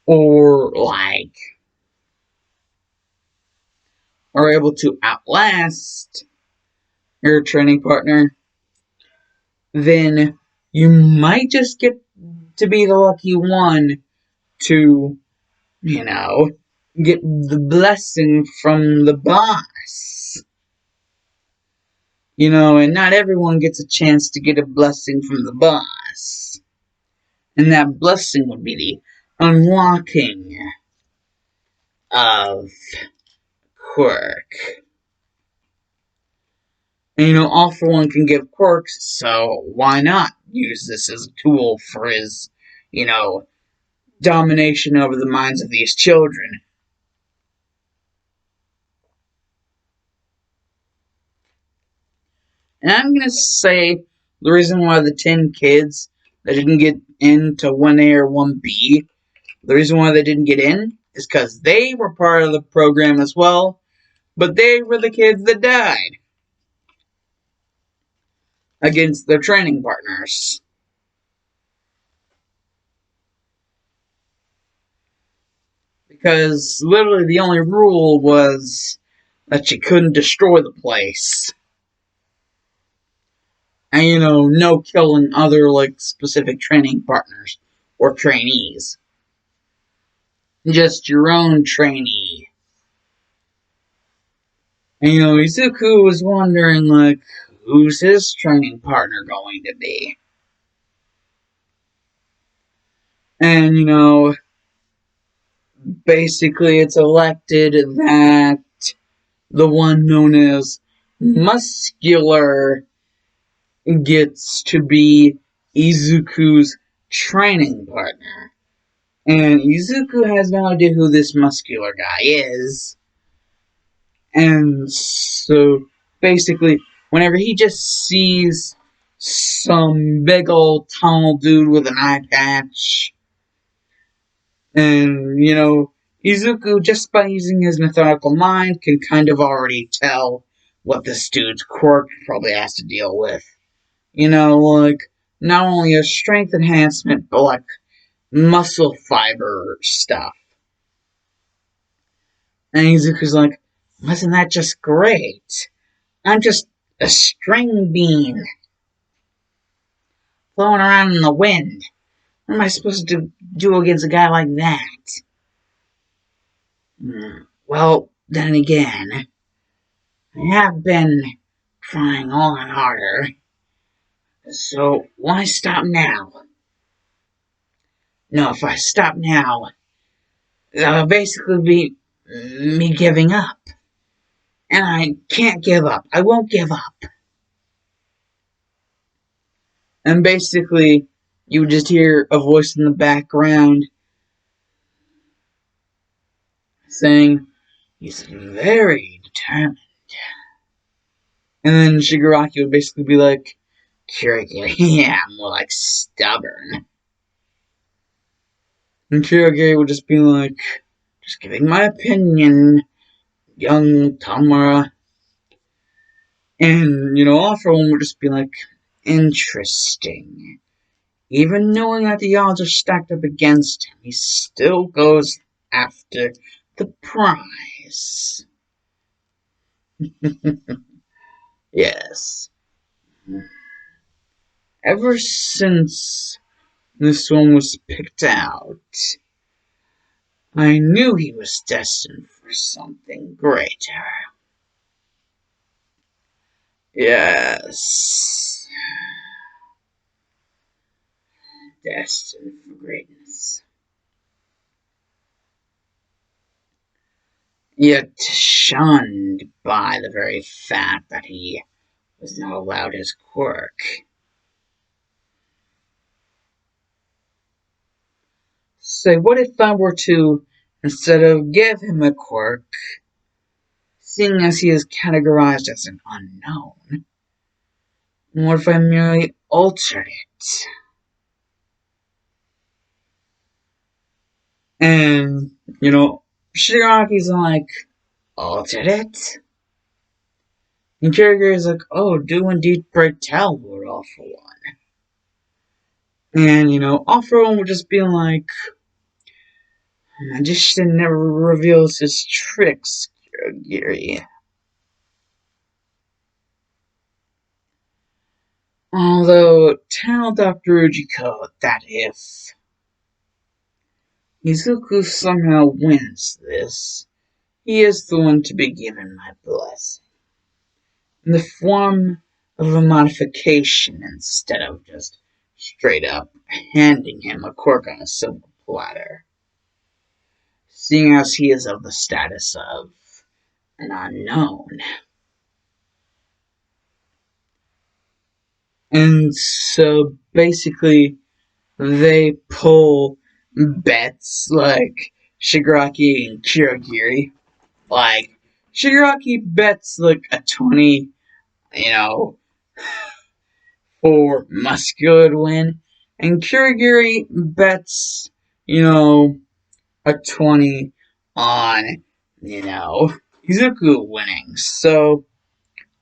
or like are able to outlast your training partner, then you might just get to be the lucky one to, you know, get the blessing from the boss. You know, and not everyone gets a chance to get a blessing from the boss. And that blessing would be the unlocking of quirk. And, you know, All For One can give quirks, so why not use this as a tool for his, you know, domination over the minds of these children? And I'm gonna say the reason why the 10 kids that didn't get into 1A or 1B, the reason why they didn't get in is because they were part of the program as well, but they were the kids that died against their training partners. Because literally the only rule was that you couldn't destroy the place. And, you know, no killing other, like, specific training partners or trainees. Just your own trainee. And, you know, Izuku was wondering, like, who's his training partner going to be? And, you know, basically it's elected that the one known as Muscular gets to be Izuku's training partner. And Izuku has no idea who this muscular guy is. And so, basically, whenever he just sees some big old tall dude with an eye patch, and, you know, Izuku, just by using his methodical mind, can kind of already tell what this dude's quirk probably has to deal with. You know, like, not only a strength enhancement, but like muscle fiber stuff. And Izuku's like, wasn't that just great? I'm just a string bean flowing around in the wind. What am I supposed to do against a guy like that? Well, then again, I have been trying on harder. So why stop now? No, if I stop now, that'll basically be me giving up. And I can't give up. I won't give up. And basically, you would just hear a voice in the background saying, he's very determined. And then Shigaraki would basically be like, Kurogiri, yeah, more like stubborn. And Kurogiri would just be like, just giving my opinion, young Tamura. And, you know, All For One would just be like, interesting. Even knowing that the odds are stacked up against him, he still goes after the prize. Yes. Ever since this one was picked out, I knew he was destined for something greater. Yes. Destined for greatness. Yet shunned by the very fact that he was not allowed his quirk. So what if I were to, instead of give him a quirk, seeing as he is categorized as an unknown, what if I merely altered it? And, you know, Shigaraki's like, altered it? And Kurogiri's like, oh, do indeed pray tell, Lord All For One. And, you know, All For One would just be like, Magician never reveals his tricks, Kirogiri. Although, tell Dr. Ujiko that if Izuku somehow wins this, he is the one to be given my blessing. In the form of a modification instead of just straight up handing him a cork on a silver platter, seeing as he is of the status of an unknown. And so basically, they pull bets like Shigaraki and Kirogiri. Like, Shigaraki bets like a 20, you know, for Muscular to win, and Kirigiri bets, a 20 on, Izuku winning. So,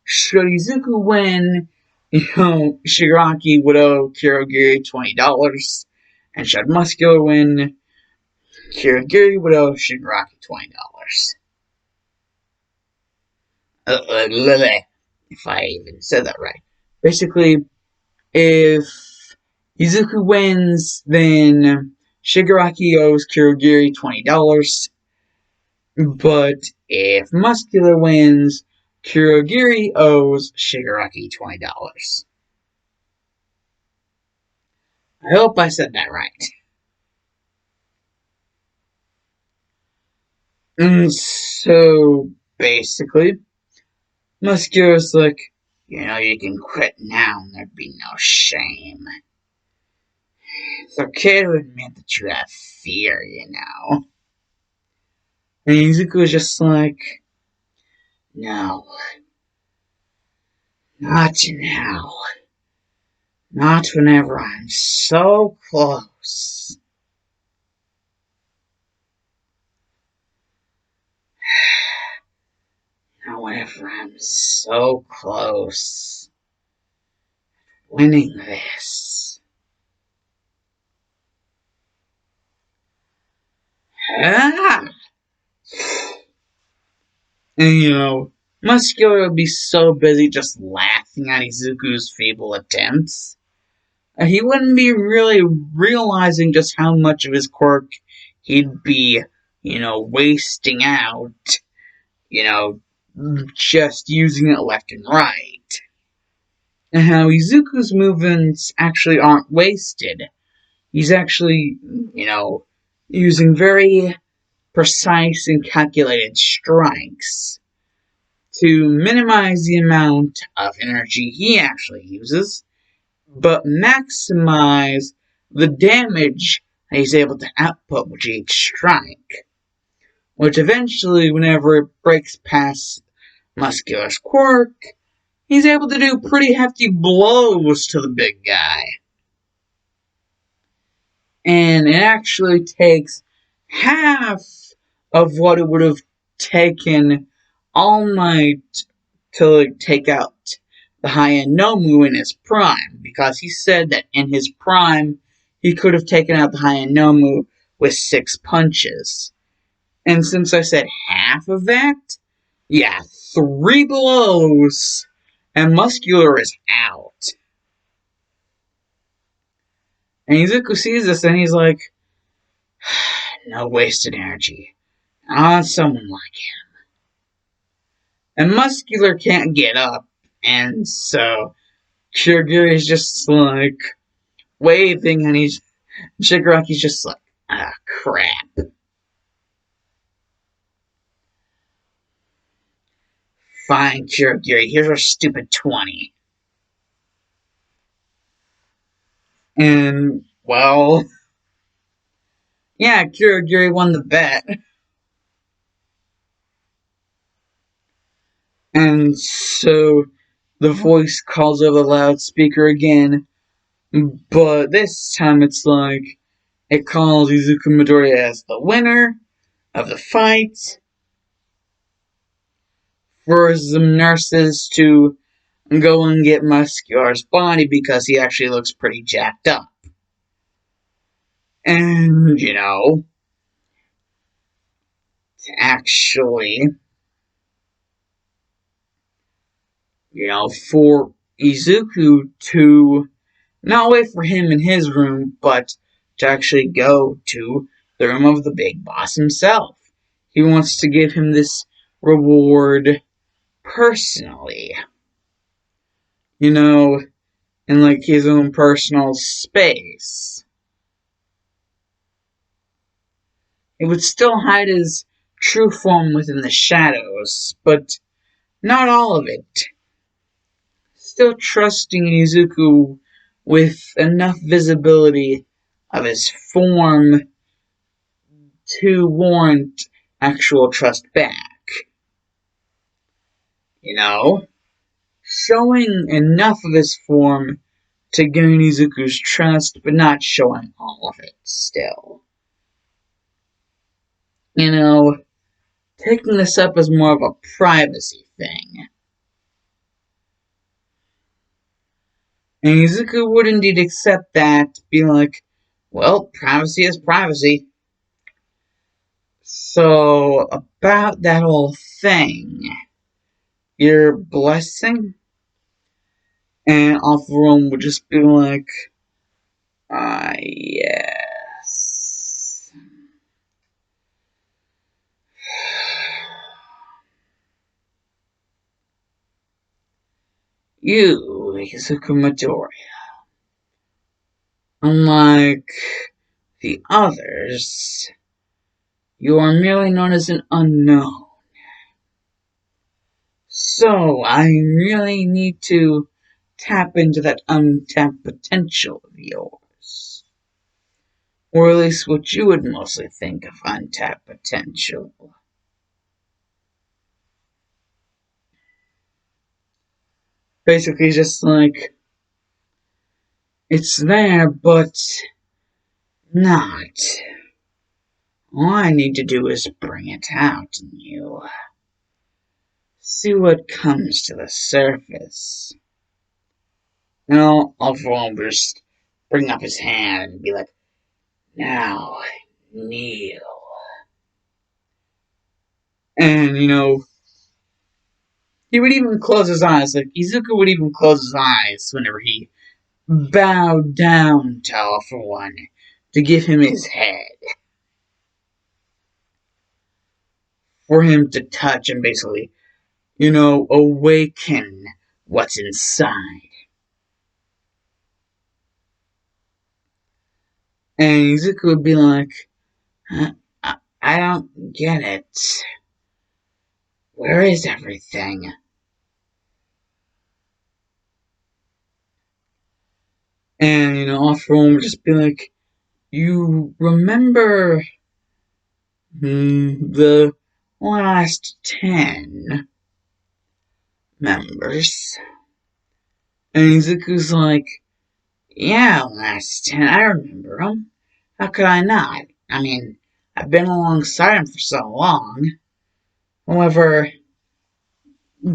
should Izuku win, Shigaraki would owe Kirigiri $20, and should Muscular win, Kirigiri would owe Shigaraki $20. If I even said that right. Basically, if Izuku wins, then Shigaraki owes Kirigiri $20. But if Muscular wins, Kirigiri owes Shigaraki $20. I hope I said that right. And so, basically, Muscular's like, you can quit now and there'd be no shame. It's okay to admit that you have fear, And Izuku's just like, no, not now. Not whenever I'm so close. Not whenever I'm so close. Winning this. Ah! And Muscular would be so busy just laughing at Izuku's feeble attempts. He wouldn't be really realizing just how much of his quirk he'd be, wasting out, just using it left and right. And how Izuku's movements actually aren't wasted. He's actually, using very precise and calculated strikes to minimize the amount of energy he actually uses, but maximize the damage he's able to output with each strike, which eventually, whenever it breaks past Muscular's quirk, he's able to do pretty hefty blows to the big guy. And it actually takes half of what it would have taken All Might to take out the high-end Nomu in his prime, because he said that in his prime he could have taken out the high-end Nomu with 6 punches. And since I said half of that, yeah, 3 blows, and Muscular is out. And Izuku sees this and he's like, no wasted energy. I want someone like him. And Muscular can't get up, and so Kirigiri's just like waving, and Shigaraki's just like, crap. Fine, Kirigiri, here's our stupid 20. And, well, yeah, Kirigiri won the bet. And so the voice calls over the loudspeaker again, but this time it's like, it calls Izuku Midoriya as the winner of the fight, for some nurses to go and get Muscular's body because he actually looks pretty jacked up. And, actually, for Izuku to not wait for him in his room, but to actually go to the room of the big boss himself. He wants to give him this reward personally. In like his own personal space. It would still hide his true form within the shadows, but not all of it. Still trusting Izuku with enough visibility of his form to warrant actual trust back. Showing enough of his form to gain Izuku's trust, but not showing all of it still. Taking this up as more of a privacy thing. And Izuku would indeed accept that, be like, well, privacy is privacy. So, about that whole thing, your blessing? And Alpha would just be like, yes. You, Izuku Midoriya, unlike the others, you are merely known as an unknown. So, I really need to tap into that untapped potential of yours. Or at least what you would mostly think of untapped potential. Basically just like, it's there, but not. All I need to do is bring it out in you. See what comes to the surface. I'll just bring up his hand and be like, now, kneel. And, he would even close his eyes. Like, Izuku would even close his eyes whenever he bowed down to All for One to give him his head. For him to touch and basically, awaken what's inside. And Izuku would be like, I don't get it. Where is everything? And, All for One would just be like, you remember the last 10 members? And Izuku's like, yeah, last 10, I remember them. How could I not? I mean, I've been alongside him for so long. However,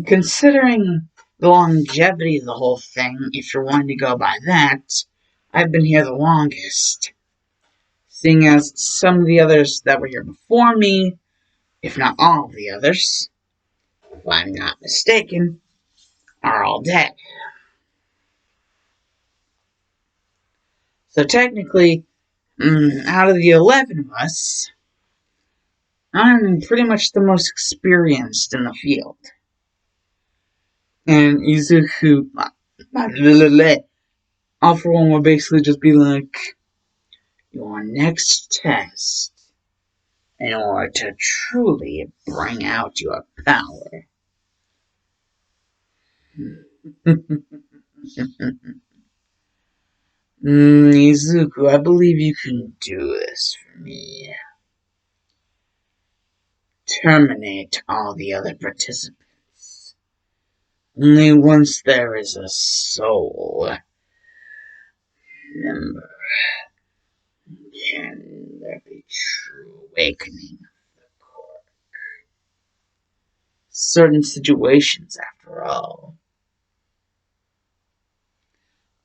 considering the longevity of the whole thing, if you're wanting to go by that, I've been here the longest. Seeing as some of the others that were here before me, if not all of the others, if I'm not mistaken, are all dead. So technically, out of the 11 of us, I'm pretty much the most experienced in the field. And Izuku, All for One will basically just be like, your next test, in order to truly bring out your power. Izuku, I believe you can do this for me. Terminate all the other participants. Only once there is a soul member can there be true awakening of the core. Certain situations, after all.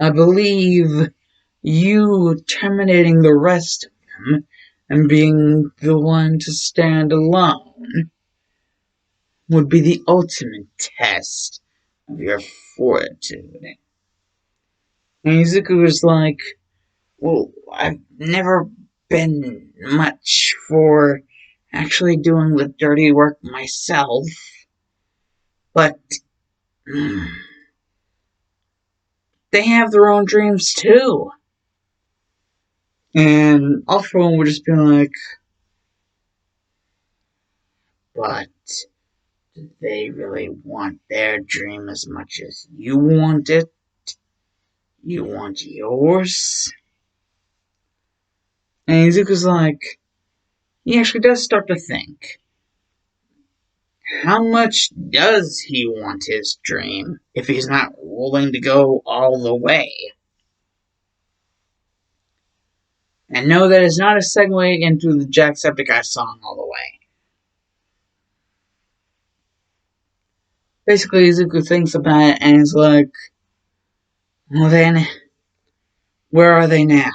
I believe you terminating the rest of them and being the one to stand alone would be the ultimate test of your fortitude. And Izuku was like, well, I've never been much for actually doing the dirty work myself, but they have their own dreams too. And Ultra would just be like, but do they really want their dream as much as you want it? You want yours? And Izuku's like, he actually does start to think, how much does he want his dream if he's not willing to go all the way? And no, that is not a segue into the Jacksepticeye song all the way. Basically, Izuku thinks about it and is like, well then, where are they now?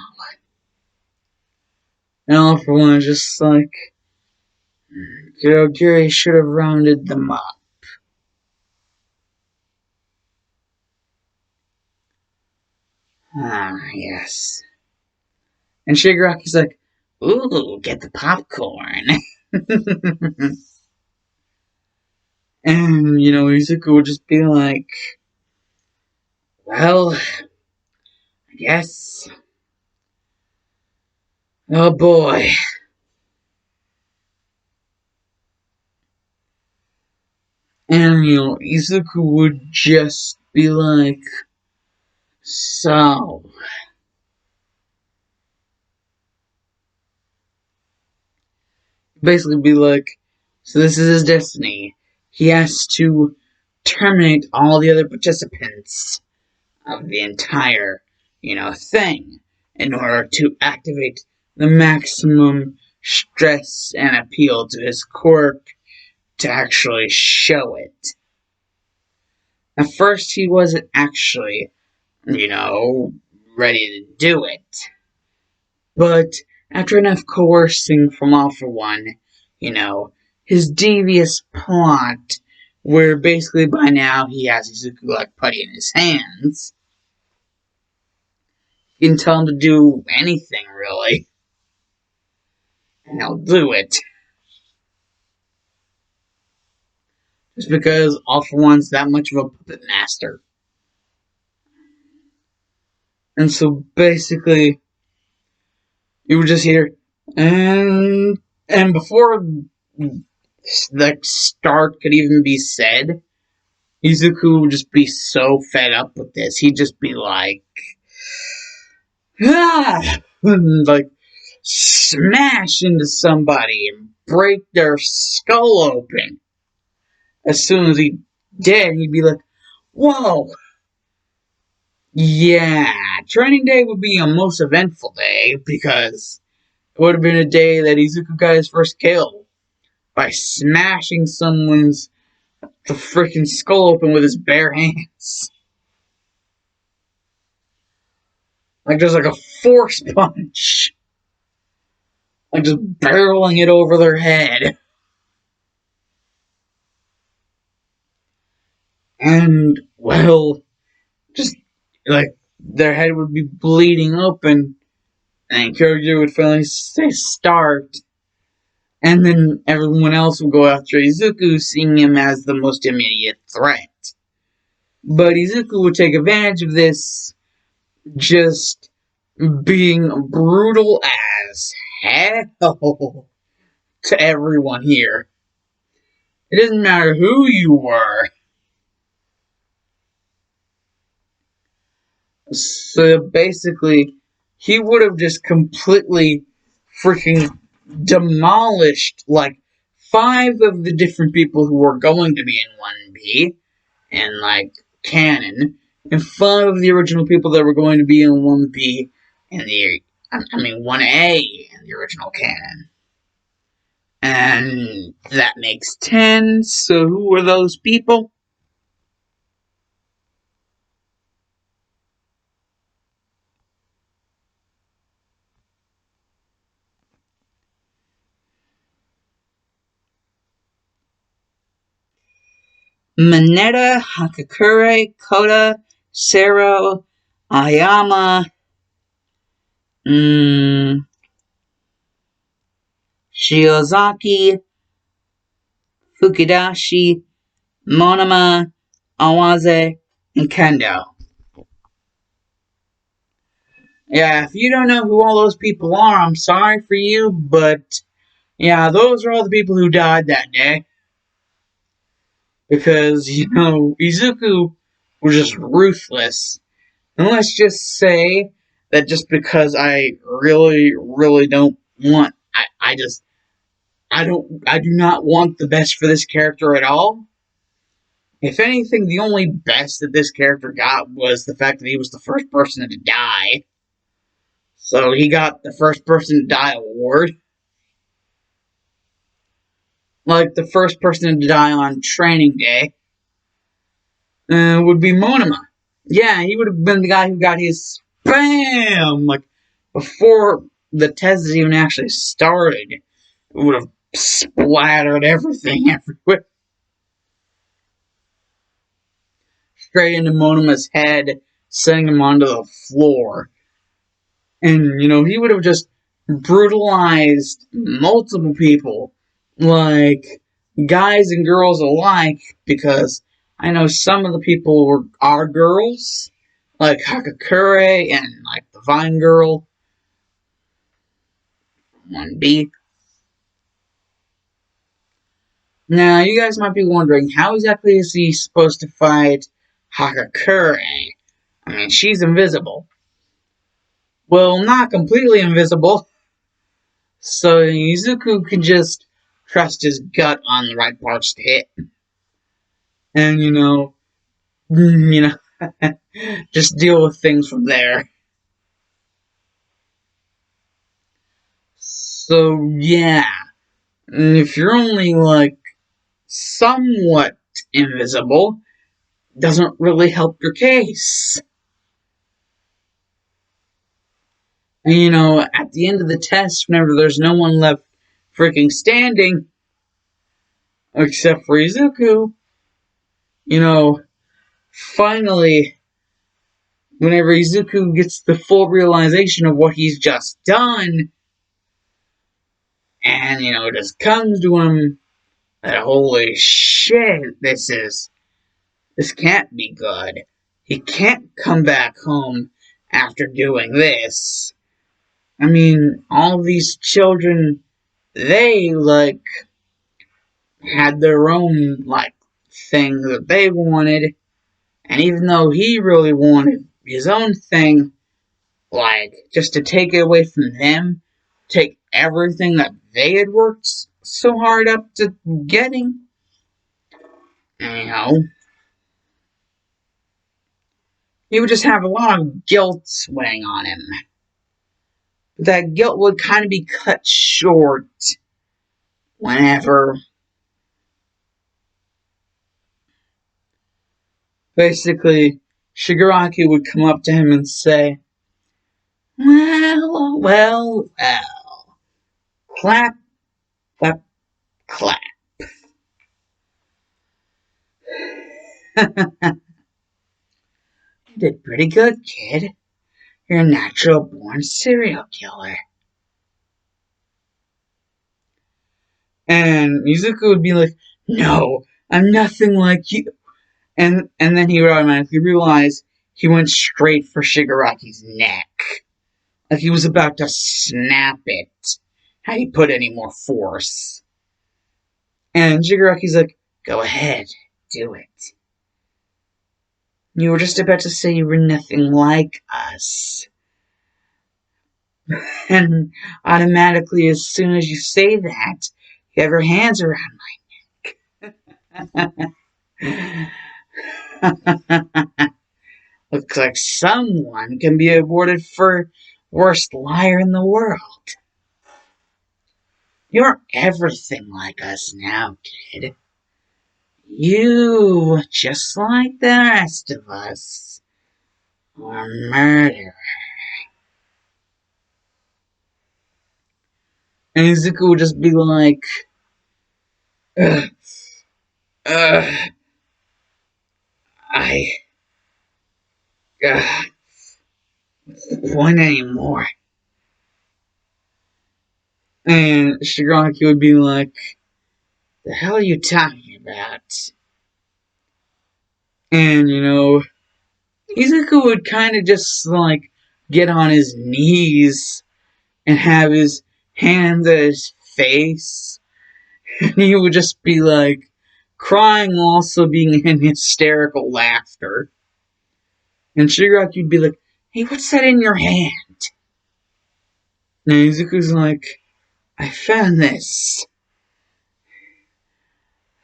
And all for one is just like, Gary should have rounded them up. Ah, yes. And Shigaraki's like, ooh, get the popcorn. And, Izuku would just be like, well, I guess. Oh boy. And, Izuku would just be like, so. Basically be like, so this is his destiny. He has to terminate all the other participants of the entire, thing in order to activate the maximum stress and appeal to his quirk to actually show it. At first, he wasn't actually, ready to do it. But after enough coercing from All For One, his devious plot, where basically by now he has Izuku like putty in his hands, you can tell him to do anything really, and he'll do it. Just because All For One's that much of a puppet master. And so basically, you would just hear, and before the start could even be said, Izuku would just be so fed up with this. He'd just be like, ah! Like, smash into somebody and break their skull open. As soon as he did, he'd be like, whoa! Yeah, training day would be a most eventful day because it would have been a day that Izuku got his first kill by smashing someone's the freaking skull open with his bare hands. Like just like a force punch. Like just barreling it over their head. And, well, just like their head would be bleeding open. And Kyoji would finally say start. And then everyone else would go after Izuku, seeing him as the most immediate threat. But Izuku would take advantage of this, just being brutal as hell to everyone here. It doesn't matter who you were. So basically, he would have just completely freaking demolished like 5 of the different people who were going to be in 1B and like canon, and 5 of the original people that were going to be in 1B and 1A in the original canon. And that makes 10, so who are those people? Mineta, Hakakure, Koda, Sero, Ayama, Shiozaki, Fukidashi, Monoma, Awaze, and Kendo. Yeah, if you don't know who all those people are, I'm sorry for you, but yeah, those are all the people who died that day. Because, Izuku was just ruthless. And let's just say that just because I really, really don't want, I do not want the best for this character at all. If anything, the only best that this character got was the fact that he was the first person to die. So he got the first person to die award. Like the first person to die on training day would be Monoma. Yeah, he would have been the guy who got his BAM! Like, before the test even actually started, it would have splattered everything everywhere. Straight into Monoma's head, sending him onto the floor. And, he would have just brutalized multiple people, like guys and girls alike, because I know some of the people are girls, like Hakakure and like the Vine Girl, 1B. Now, you guys might be wondering, how exactly is he supposed to fight Hakakure? I mean, she's invisible. Well, not completely invisible. So Izuku can just trust his gut on the right parts to hit. And, just deal with things from there. So, yeah. If you're only, like, somewhat invisible, doesn't really help your case. And, at the end of the test, whenever there's no one left freaking standing, except for Izuku, finally, whenever Izuku gets the full realization of what he's just done, and, it just comes to him that holy shit, this can't be good. He can't come back home after doing this. I mean, all these children, they, like, had their own, like, thing that they wanted, and even though he really wanted his own thing, like, just to take it away from them, take everything that they had worked so hard up to getting, he would just have a lot of guilt weighing on him. But that guilt would kind of be cut short whenever, basically, Shigaraki would come up to him and say, well, clap, clap, clap. You did pretty good, kid. You're a natural-born serial killer. And Izuku would be like, no, I'm nothing like you. And then he would automatically realize he went straight for Shigaraki's neck. Like he was about to snap it. Had he put any more force. And Shigaraki's like, go ahead, do it. You were just about to say you were nothing like us. And automatically, as soon as you say that, you have your hands around my neck. Looks like someone can be awarded for worst liar in the world. You're everything like us now, kid. You, just like the rest of us, are murderer. And Izuku would just be like, ugh, ugh. I, what's the point anymore? And Shigaraki would be like, the hell are you talking about? And, Izuku would kind of just, like, get on his knees and have his hands at his face. And he would just be, like, crying while also being in hysterical laughter. And Shigaraki would be like, hey, what's that in your hand? And Izuku's like, I found this.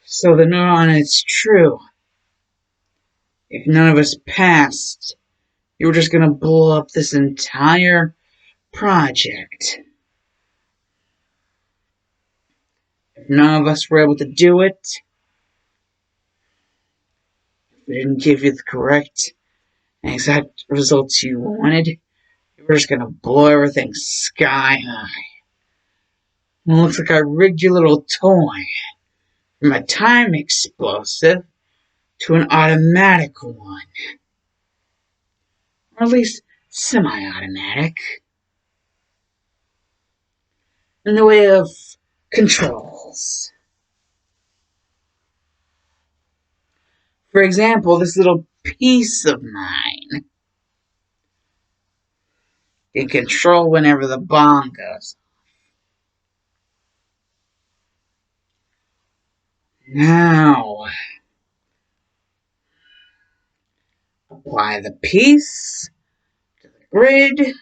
So the note on it's true. If none of us passed, you were just gonna blow up this entire project. If none of us were able to do it, if we didn't give you the correct and exact results you wanted, you were just gonna blow everything sky high. Well, it looks like I rigged your little toy from a time explosive to an automatic one. Or at least semi-automatic. In the way of controls. For example, this little piece of mine can control whenever the bomb goes. Now, apply the piece to the grid,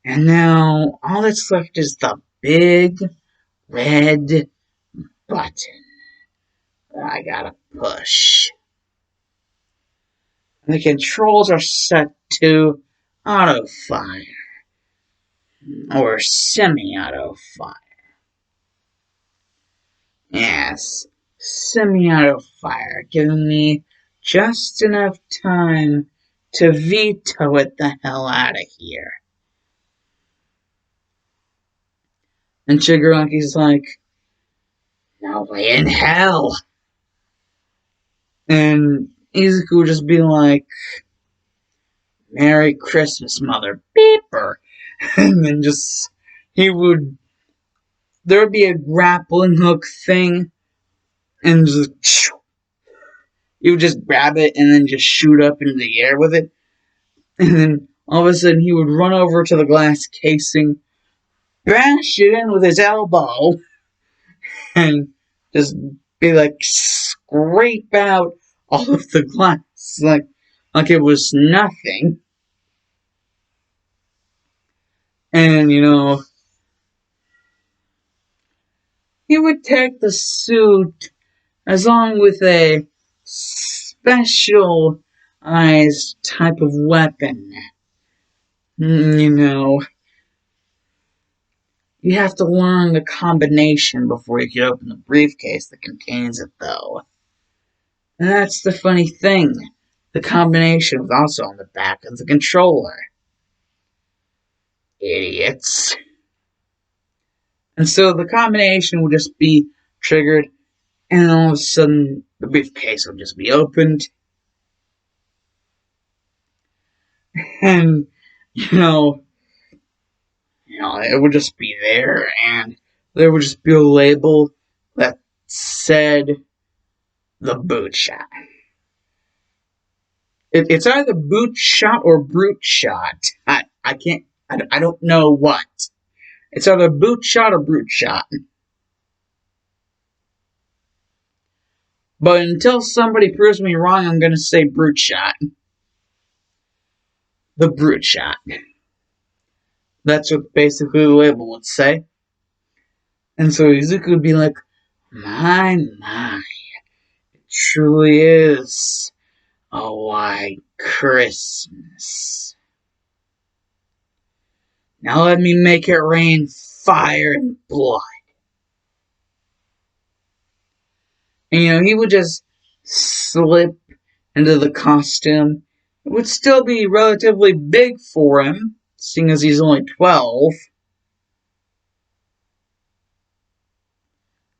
and now all that's left is the big red button that I gotta push. And the controls are set to auto fire or semi-auto fire. Yes, semi-auto fire, giving me just enough time to veto it the hell out of here. And Chigaraki's like, no way in hell. And Izuku would just be like, Merry Christmas, mother beeper. And then there would be a grappling hook thing, and he would just grab it and then just shoot up into the air with it. And then all of a sudden he would run over to the glass casing, bash it in with his elbow, and just be like, scrape out all of the glass like it was nothing. And he would take the suit along with a specialized type of weapon. You have to learn the combination before you can open the briefcase that contains it, though. And that's the funny thing. The combination was also on the back of the controller. Idiots. And so the combination would just be triggered, and all of a sudden the briefcase would just be opened. And, it would just be there, and there would just be a label that said the boot shot. It's either boot shot or brute shot. I don't know what. It's either boot shot or brute shot. But until somebody proves me wrong, I'm going to say brute shot. The brute shot. That's what basically the label would say. And so Izuku would be like, my, it truly is a white Christmas. Now let me make it rain fire and blood. And he would just slip into the costume. It would still be relatively big for him, seeing as he's only 12.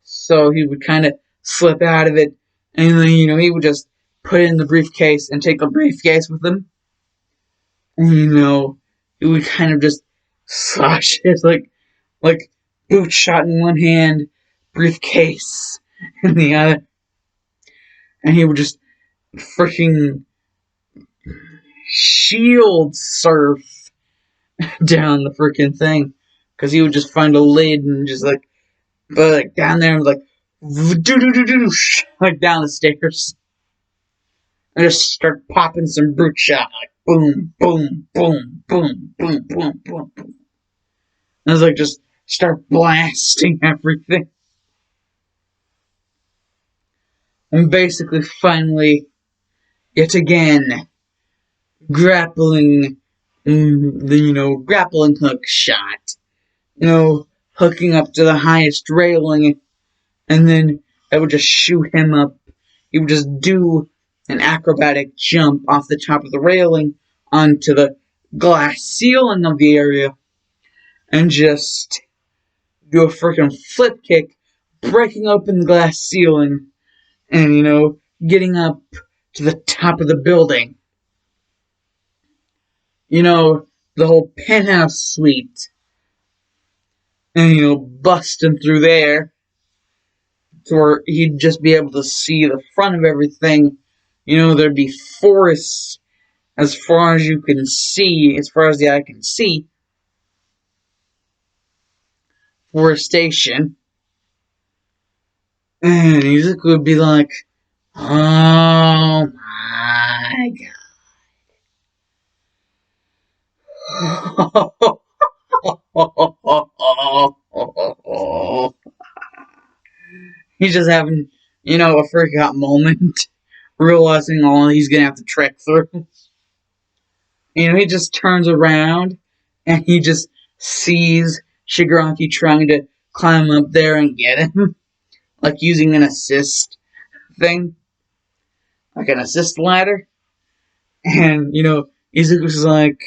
So he would kind of slip out of it, and then, he would just put it in the briefcase and take the briefcase with him. And, he would kind of just slosh it like boot shot in one hand, briefcase in the other. And he would just freaking shield surf down the freaking thing. Because he would just find a lid and just down there and like down the stairs. And just start popping some brute shot. Like boom, boom, boom, boom, boom, boom, boom, boom. And it's just start blasting everything. And basically, finally, yet again, grappling grappling hook shot. Hooking up to the highest railing, and then it would just shoot him up. He would just do an acrobatic jump off the top of the railing onto the glass ceiling of the area, and just do a freaking flip kick, breaking open the glass ceiling, and, getting up to the top of the building. The whole penthouse suite. And, busting through there to where he'd just be able to see the front of everything. There'd be forests as far as you can see, as far as the eye can see. Forestation. And Izuku would be like, oh my god. He's just having, a freak out moment, realizing all he's gonna have to trek through. He just turns around and he just sees Shigaraki trying to climb up there and get him, like using an assist thing, like an assist ladder. And, Izuku's like,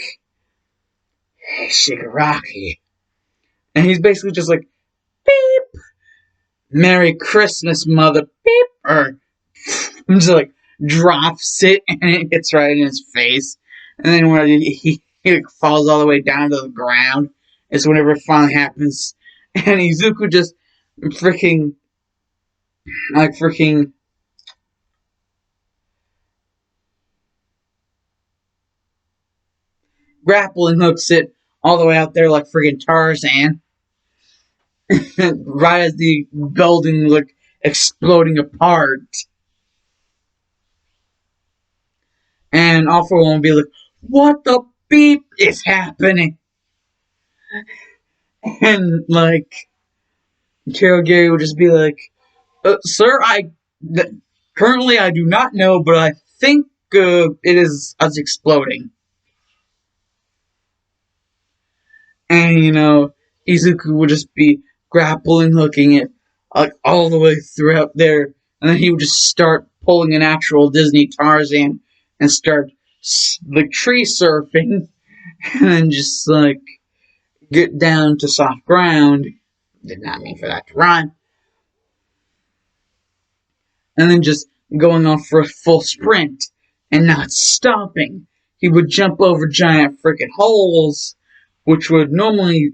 hey, Shigaraki. And he's basically just like, beep, Merry Christmas, mother, beep, or just drops it and it hits right in his face. And then when he falls all the way down to the ground, it's whenever it finally happens. And Izuku just freaking grappling hooks it all the way out there like freaking Tarzan. Right as the building exploding apart. And all for one will be like, what the beep is happening? And Karogiri would just be like, sir, currently I do not know, but I think it is us exploding. And, Izuku would just be grappling hooking it all the way throughout there. And then he would just start pulling an actual Disney Tarzan and start tree surfing. And then just get down to soft ground. Did not mean for that to rhyme. And then just going off for a full sprint and not stopping. He would jump over giant freaking holes, which would normally,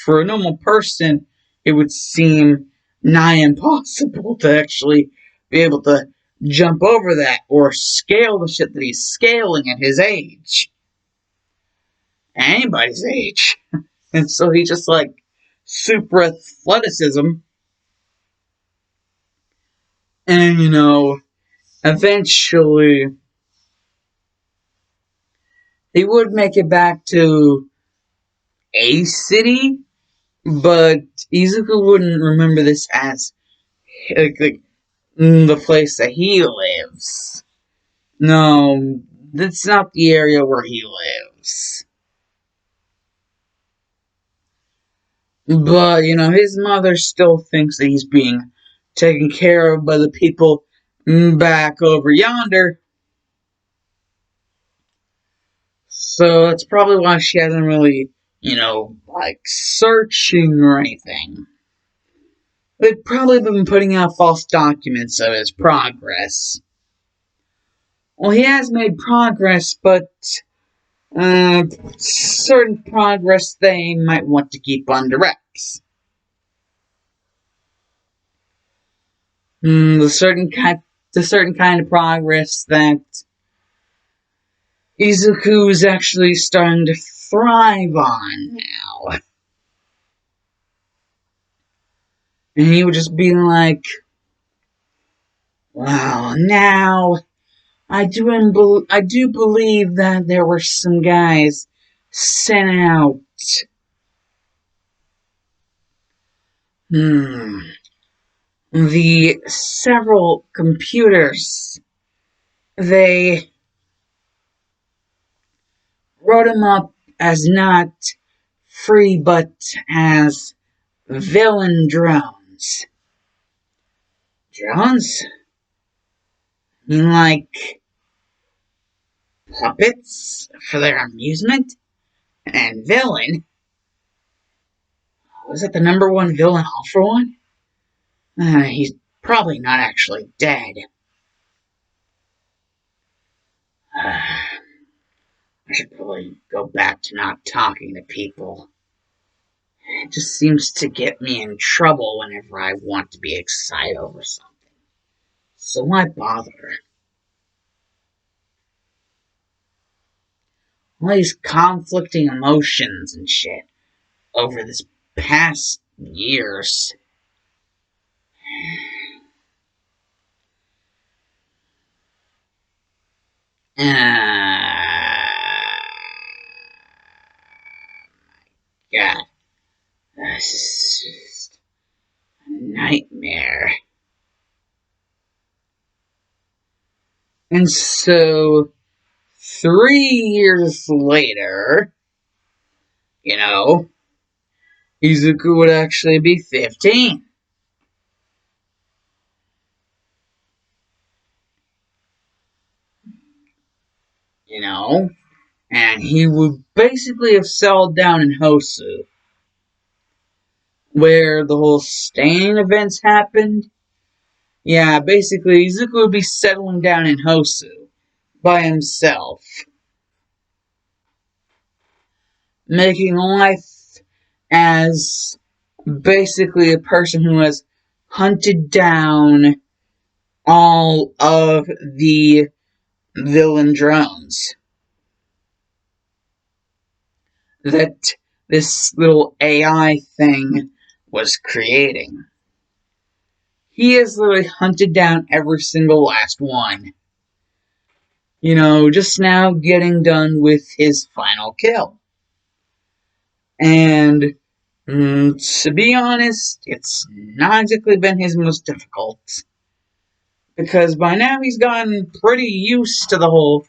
for a normal person, it would seem nigh impossible to actually be able to jump over that or scale the shit that he's scaling at his age. Anybody's age. And so he just super athleticism. And, eventually he would make it back to a city, but Izuku wouldn't remember this as the place that he lives. No, that's not the area where he lives. But, his mother still thinks that he's being taken care of by the people back over yonder. So that's probably why she hasn't really, searching or anything. They've probably been putting out false documents of his progress. Well, he has made progress, but certain progress they might want to keep under wraps. The certain kind of progress that Izuku is actually starting to thrive on now. And he would just be like, well, now I do believe that there were some guys sent out. The several computers. They wrote them up as not free, but as villain drones. Drones? You mean like puppets for their amusement? And villain? Was it the number one villain all for one? He's probably not actually dead. I should probably go back to not talking to people. It just seems to get me in trouble whenever I want to be excited over something. So why bother? All these conflicting emotions and shit over this past years. God, this is just a nightmare. And so, 3 years later, Izuku would actually be 15. And he would basically have settled down in Hosu, where the whole staining events happened. Yeah, basically, Izuku would be settling down in Hosu by himself, making life as basically a person who has hunted down all of the villain drones that this little AI thing was creating. He has literally hunted down every single last one. Just now getting done with his final kill. And to be honest, it's not exactly been his most difficult. Because by now he's gotten pretty used to the whole,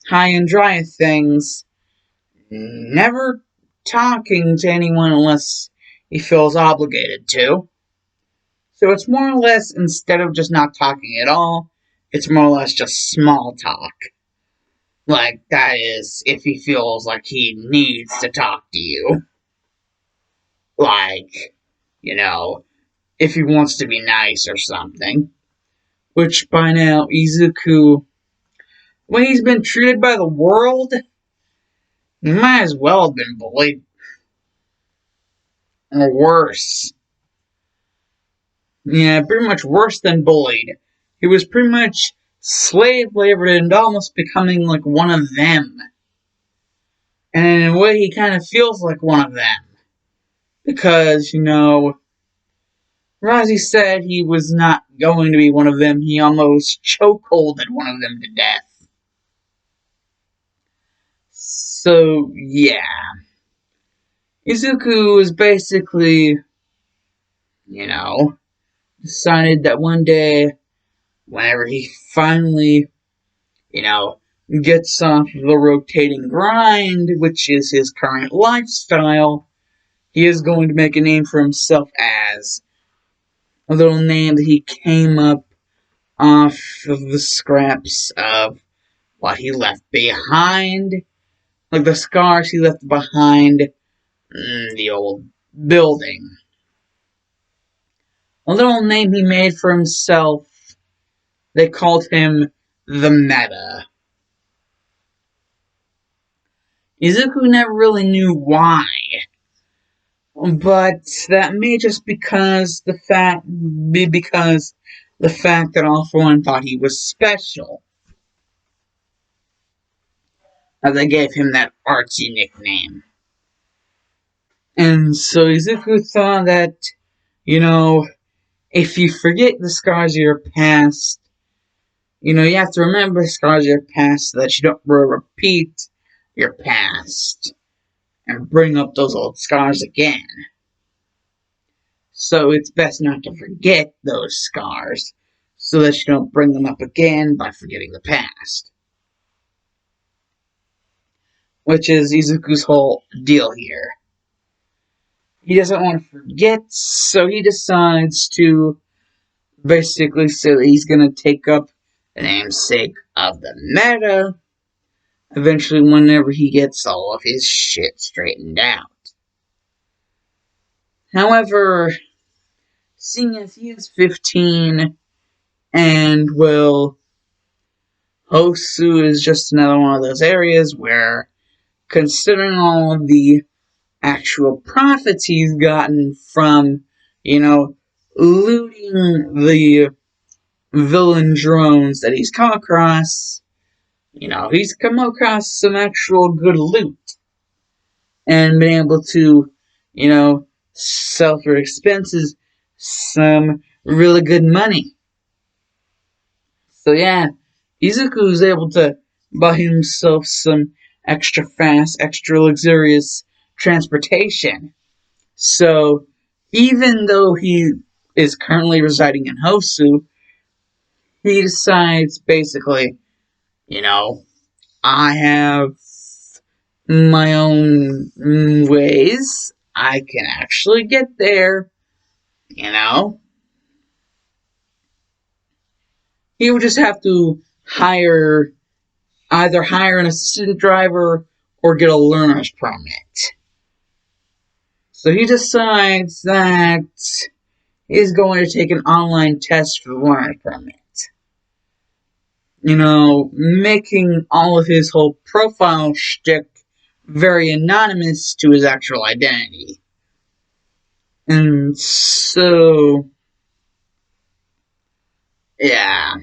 high and dry things. Never talking to anyone unless he feels obligated to. So it's more or less, instead of just not talking at all, it's more or less just small talk. Like, that is, if he feels like he needs to talk to you. Like, if he wants to be nice or something. Which by now, Izuku, when he's been treated by the world, he might as well have been bullied. Or worse. Yeah, pretty much worse than bullied. He was pretty much slave labored and almost becoming like one of them. And in a way, he kind of feels like one of them. Because, Razi said he was not going to be one of them. He almost chokeholded one of them to death. So, yeah. Izuku is basically, decided that one day, whenever he finally, gets off the rotating grind, which is his current lifestyle, he is going to make a name for himself as a little name that he came up off of the scraps of what he left behind, like the scars he left behind in the old building. A little name he made for himself. They called him the meta. Izuku never really knew why, but that may just because the fact that All For One thought he was special, as they gave him that artsy nickname. And so Izuku thought that, if you forget the scars of your past, you have to remember the scars of your past so that you don't repeat your past and bring up those old scars again. So it's best not to forget those scars so that you don't bring them up again by forgetting the past. Which is Izuku's whole deal here. He doesn't want to forget, so he decides to basically say that he's going to take up the namesake of the meta eventually whenever he gets all of his shit straightened out. However, seeing as he is 15 and, well, Hosu is just another one of those areas where, considering all of the actual profits he's gotten from, looting the villain drones that he's come across, he's come across some actual good loot and been able to, sell for expenses some really good money. So yeah, Izuku is able to buy himself some extra fast, extra luxurious transportation. So even though he is currently residing in Hosu, he decides basically, I have my own ways. I can actually get there, He would just have to either hire an assistant driver or get a learner's permit. So he decides that he's going to take an online test for the learner's permit. Making all of his whole profile shtick very anonymous to his actual identity. And so, yeah.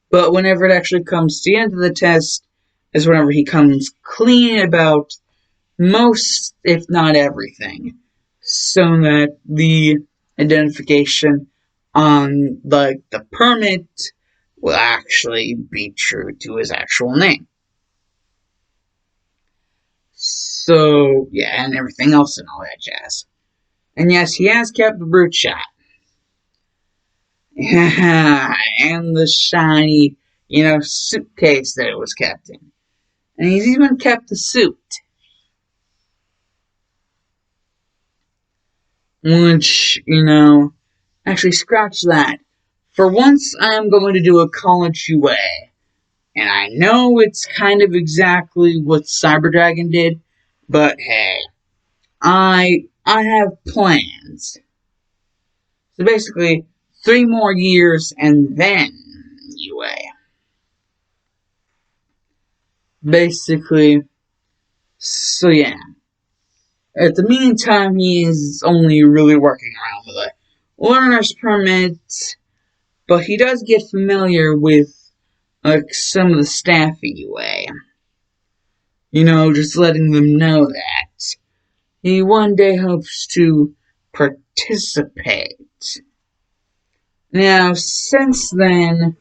But whenever it actually comes to the end of the test, is whenever he comes clean about most, if not everything, so that the identification on the permit will actually be true to his actual name. So, yeah, and everything else and all that jazz. And yes, he has kept the brute shot. And the shiny, suitcase that it was kept in. And he's even kept the suit. Which, actually scratch that. For once, I am going to do a college UA. And I know it's kind of exactly what Cyber Dragon did, but hey, I have plans. So basically, 3 more years and then UA. Basically, so yeah. At the meantime, he is only really working around with a learner's permit, but he does get familiar with some of the staff at UA. Just letting them know that he one day hopes to participate. Now, since then,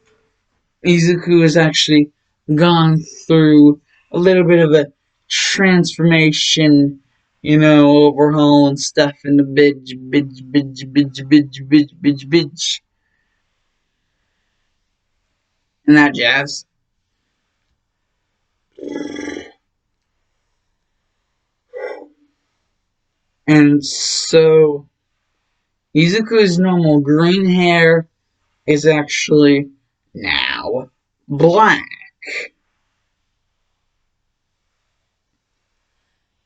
Izuku has actually gone through a little bit of a transformation, overhaul and stuff in the bitch. And that jazz. And so, Izuku's normal green hair is actually now black.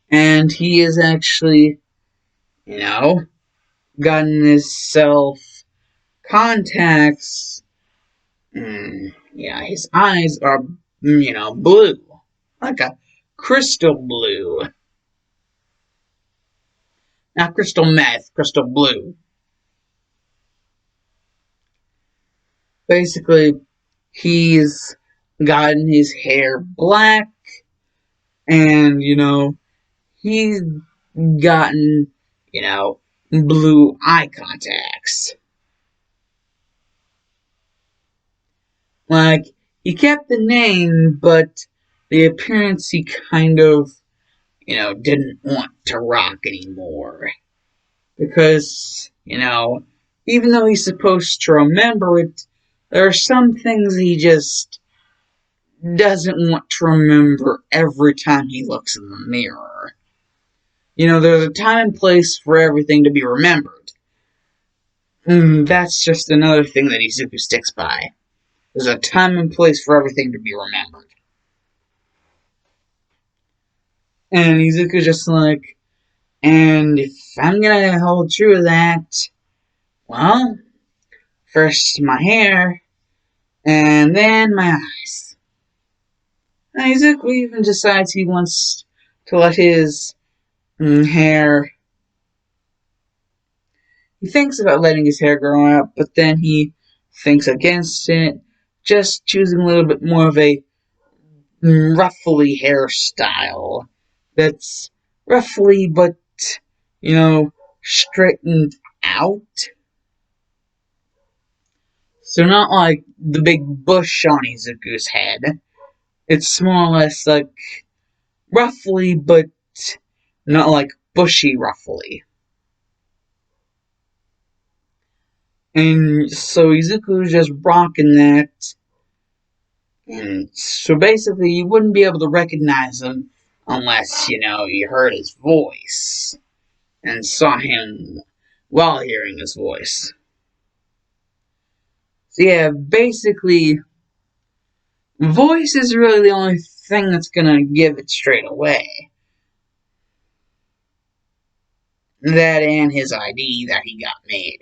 And he is actually, gotten himself contacts. Yeah, his eyes are, blue. Like a crystal blue. Not crystal meth, crystal blue. Basically, he's gotten his hair black, and, he's gotten, blue eye contacts. Like, he kept the name, but the appearance he kind of, didn't want to rock anymore. Because, even though he's supposed to remember it, there are some things he just doesn't want to remember every time he looks in the mirror. There's a time and place for everything to be remembered. That's just another thing that Izuku sticks by. There's a time and place for everything to be remembered. And Izuku's just like, and if I'm gonna hold true to that, well, first my hair, and then my eyes. And Izuku even decides he wants to let his hair. He thinks about letting his hair grow out, but then he thinks against it, just choosing a little bit more of a ruffly hairstyle. That's roughly, but, straightened out. So not like the big bush on Izuku's head. It's more or less like roughly, but not like bushy roughly. And so Izuku's just rocking that. And so basically you wouldn't be able to recognize him unless, you heard his voice and saw him while hearing his voice. So yeah, basically, voice is really the only thing that's gonna give it straight away. That and his ID that he got made.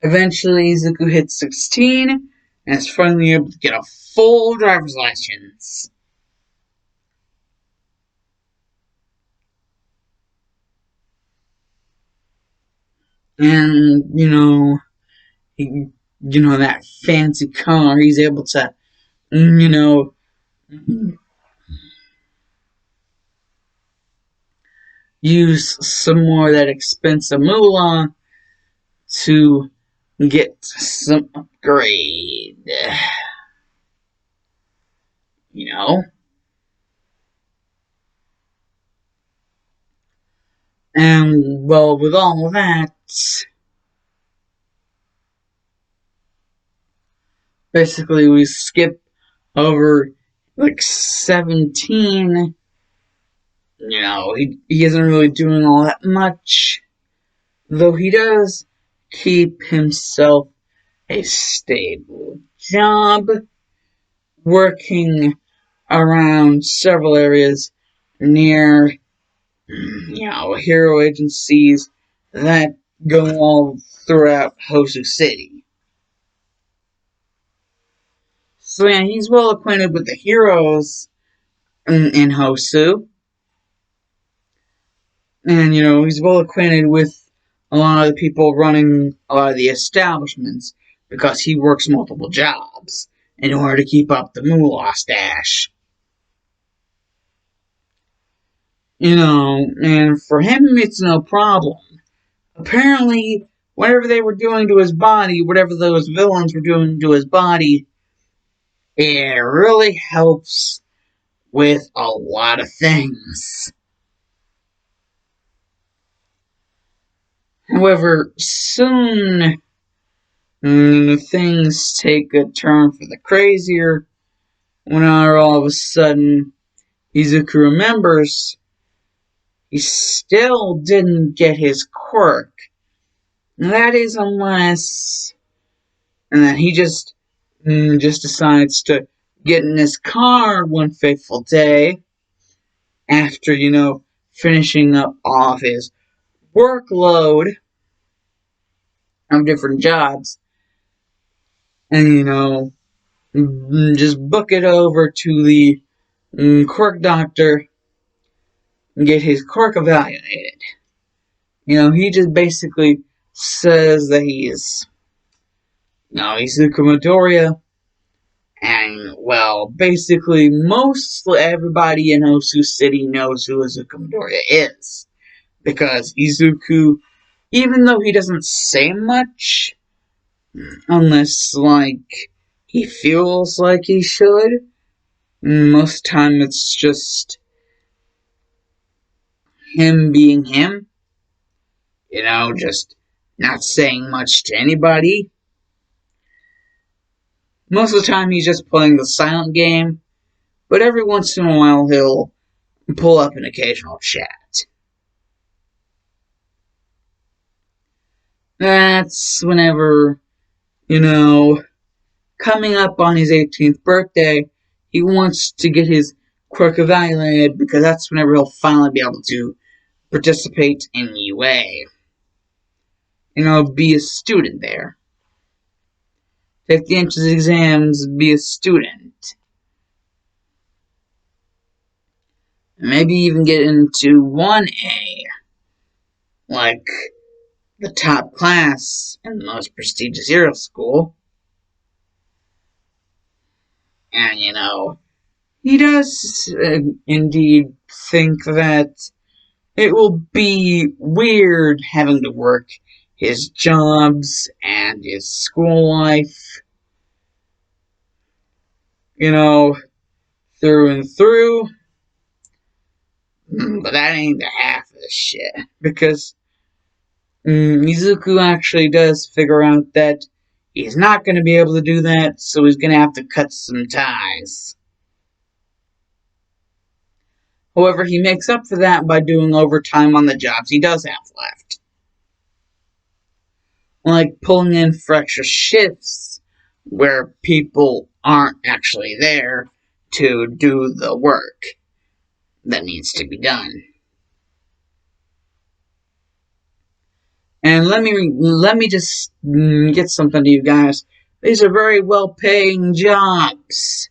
Eventually, Izuku hits 16 and is finally able to get a full driver's license. And, that fancy car, he's able to, use some more of that expensive moolah to get some upgrade. You know? And, well, with all that, basically we skip over, like, 17. He isn't really doing all that much. Though he does keep himself a stable job, working around several areas near, hero agencies that go all throughout Hosu City. So yeah, he's well acquainted with the heroes in Hosu. And, he's well acquainted with a lot of the people running a lot of the establishments because he works multiple jobs in order to keep up the moolah stash. And for him, it's no problem. Apparently, whatever they were doing to his body, whatever those villains were doing to his body, it really helps with a lot of things. However, soon things take a turn for the crazier when all of a sudden Izuku remembers he still didn't get his quirk. That is unless... And then he just decides to get in his car one fateful day after, finishing up all of his workload of different jobs, and, just book it over to the quirk doctor and get his quirk evaluated. He just basically says that he's, Izuku Midoriya, and, well, basically, most everybody in Hosu City knows who Izuku Midoriya is. Because Izuku, even though he doesn't say much, unless, he feels like he should, most time it's just him being him. Just not saying much to anybody. Most of the time he's just playing the silent game, but every once in a while he'll pull up an occasional chat. That's whenever, coming up on his 18th birthday, he wants to get his quirk evaluated because that's whenever he'll finally be able to participate in UA. Be a student there. Take the entrance exams, be a student. Maybe even get into 1A. Like the top class in the most prestigious hero school. And, he does indeed think that it will be weird having to work his jobs and his school life, through and through. But that ain't the half of the shit. Because Izuku actually does figure out that he's not going to be able to do that, so he's going to have to cut some ties. However, he makes up for that by doing overtime on the jobs he does have left. Like pulling in for extra shifts where people aren't actually there to do the work that needs to be done. And let me just get something to you guys. These are very well-paying jobs.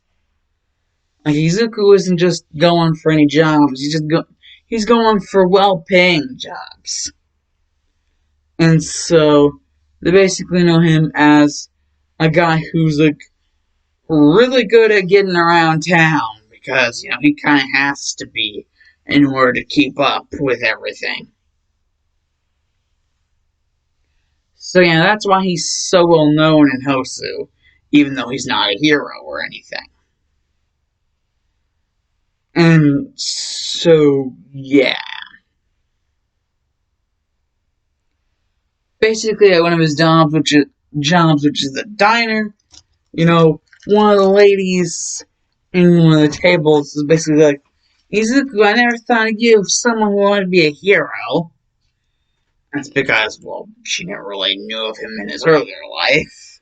Like, Izuku isn't just going for any jobs. He's going for well-paying jobs. And so they basically know him as a guy who's really good at getting around town because he kind of has to be in order to keep up with everything. So yeah, that's why he's so well known in Hosu, even though he's not a hero or anything. And so, yeah. Basically, at one of his jobs, which is the diner, one of the ladies in one of the tables is basically like, Izuku, I never thought of you as someone who wanted to be a hero. That's because, well, she never really knew of him in his earlier life.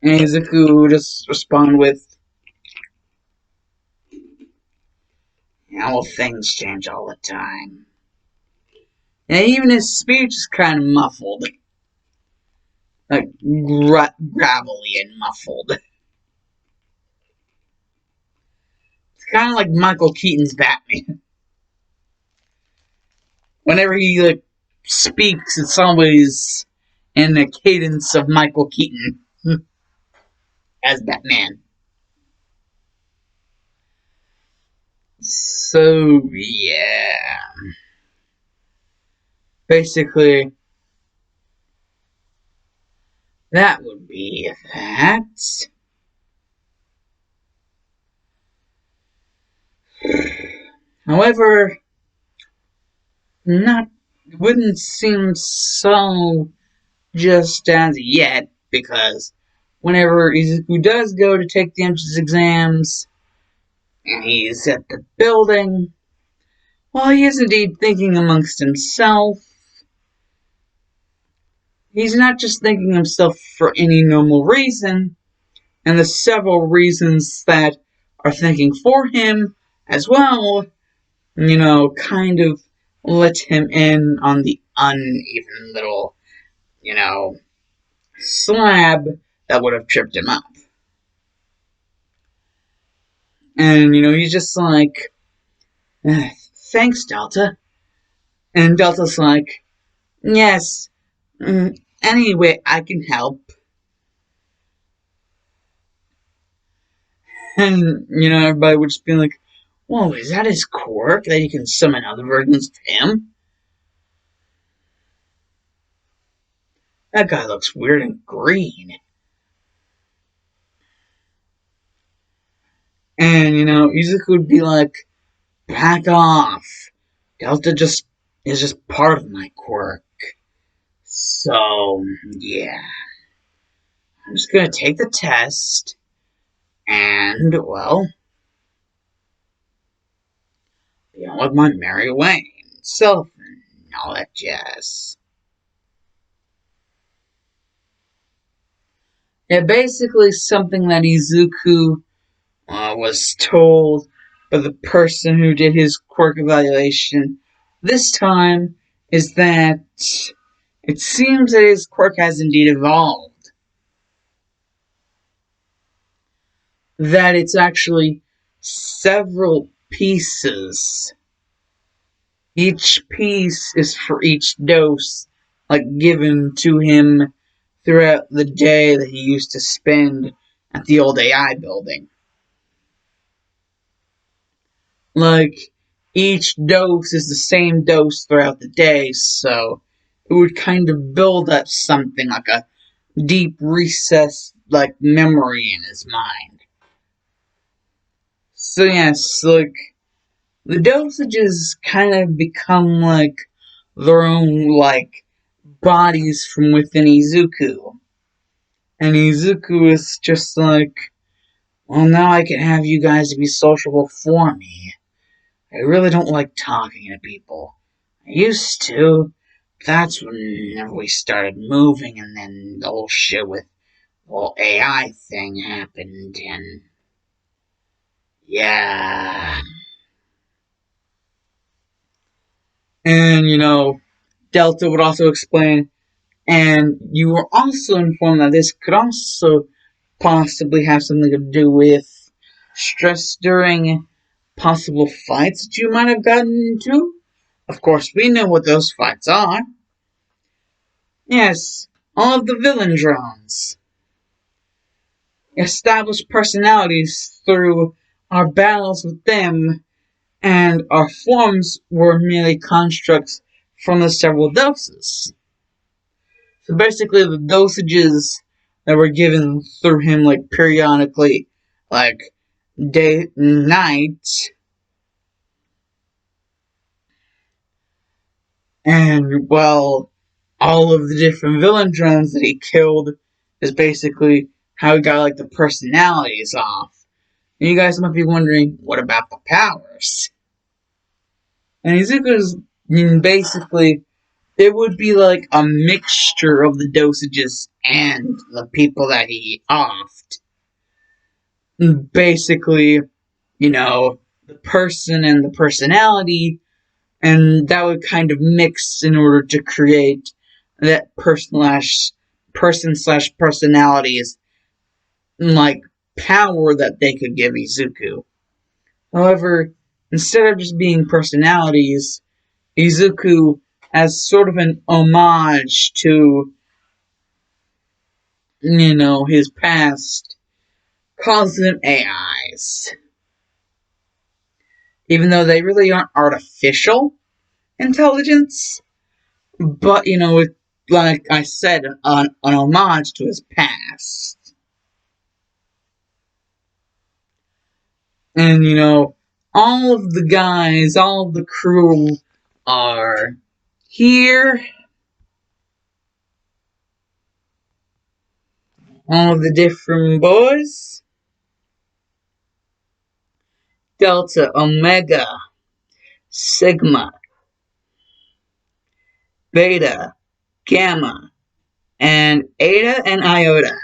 And Izuku would just respond with, well, things change all the time. And even his speech is kind of muffled. Like, gravelly and muffled. It's kind of like Michael Keaton's Batman. Whenever he, speaks, it's always in the cadence of Michael Keaton as Batman. So, yeah. Basically, that would be that. However, wouldn't seem so just as yet, because whenever Izuku does go to take the entrance exams, and he's at the building, while he is indeed thinking amongst himself, he's not just thinking himself for any normal reason, and the several reasons that are thinking for him as well, kind of let him in on the uneven little, slab that would have tripped him up. And, he's just like, thanks, Delta. And Delta's like, yes, anyway, I can help. And, everybody would just be like, whoa, is that his quirk? That he can summon other versions of him? That guy looks weird and green. And, Izuku would be like, back off. Delta is just part of my quirk. So, yeah. I'm just gonna take the test and, well, be on with my merry way. Self and all that jazz. Yeah, basically something that Izuku was told by the person who did his quirk evaluation this time is that it seems that his quirk has indeed evolved. That it's actually several pieces. Each piece is for each dose, given to him throughout the day that he used to spend at the old AI building. Each dose is the same dose throughout the day, so it would kind of build up something like a deep recessed, memory in his mind. So yes, the dosages kind of become, their own, bodies from within Izuku. And Izuku is just like, well, now I can have you guys be sociable for me. I really don't like talking to people. I used to. That's whenever we started moving, and then the whole shit with the whole AI thing happened, and yeah. And, Delta would also explain, and you were also informed that this could also possibly have something to do with stress during possible fights that you might have gotten into. Of course, we know what those fights are. Yes, all of the villain drones. Established personalities through our battles with them, and our forms were merely constructs from the several doses. So basically, the dosages that were given through him, periodically, day and night, and, well, all of the different villain drones that he killed is basically how he got, the personalities off. And you guys might be wondering, what about the powers? And Izuku's, basically, it would be a mixture of the dosages and the people that he offed. Basically, the person and the personality, and that would kind of mix in order to create that person/personalities, power that they could give Izuku. However, instead of just being personalities, Izuku, as sort of an homage to, his past, calls them AIs. Even though they really aren't artificial intelligence, but, like I said, an homage to his past. And, all of the guys, all of the crew are here. All of the different boys. Delta, Omega, Sigma, Beta, Gamma, and Eta and Iota.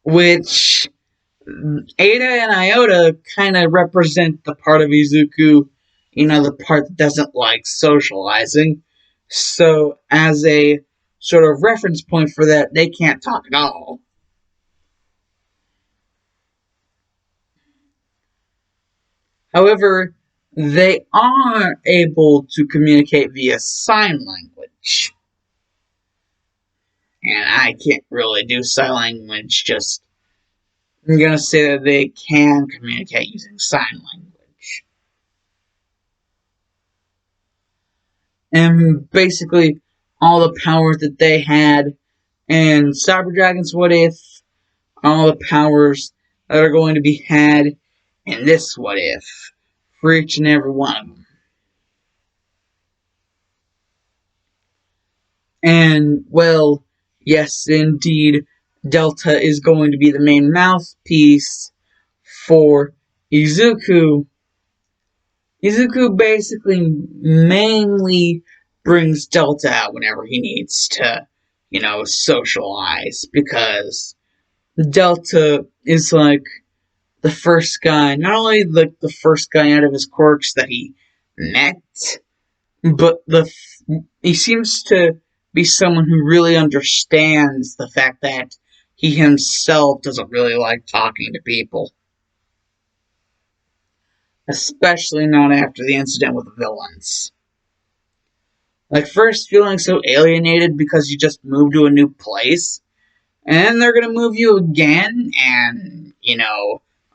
which Ada and Iota kind of represent the part of Izuku, the part that doesn't like socializing. So, as a sort of reference point for that, they can't talk at all. However, they are able to communicate via sign language. And I can't really do sign language, just I'm gonna say that they can communicate using sign language. And basically, all the powers that they had in Cyber Dragon's What If, all the powers that are going to be had in this What If, for each and every one of them. And, well, yes, indeed, Delta is going to be the main mouthpiece for Izuku. Izuku basically mainly brings Delta out whenever he needs to, socialize, because Delta is like the first guy, not only the first guy out of his quirks that he met, but he seems to be someone who really understands the fact that he himself doesn't really like talking to people. Especially not after the incident with the villains. Like, first feeling so alienated because you just moved to a new place, and then they're gonna move you again, and,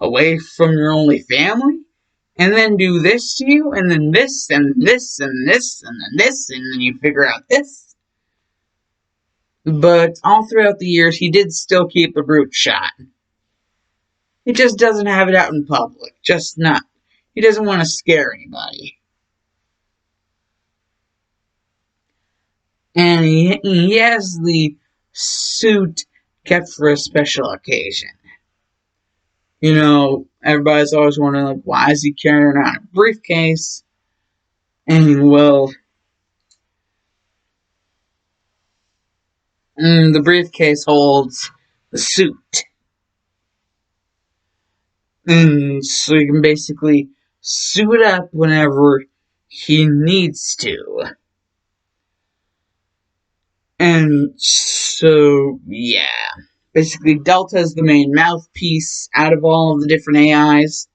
away from your only family, and then do this to you, and then this, and this, and this, and then this, and then you figure out this. But all throughout the years, he did still keep the brute shot. He just doesn't have it out in public. Just not. He doesn't want to scare anybody. And he has the suit kept for a special occasion. Everybody's always wondering, like, why is he carrying around a briefcase? And, well, the briefcase holds the suit. And so he can basically suit up whenever he needs to. And so, yeah. Basically, Delta is the main mouthpiece out of all of the different AIs.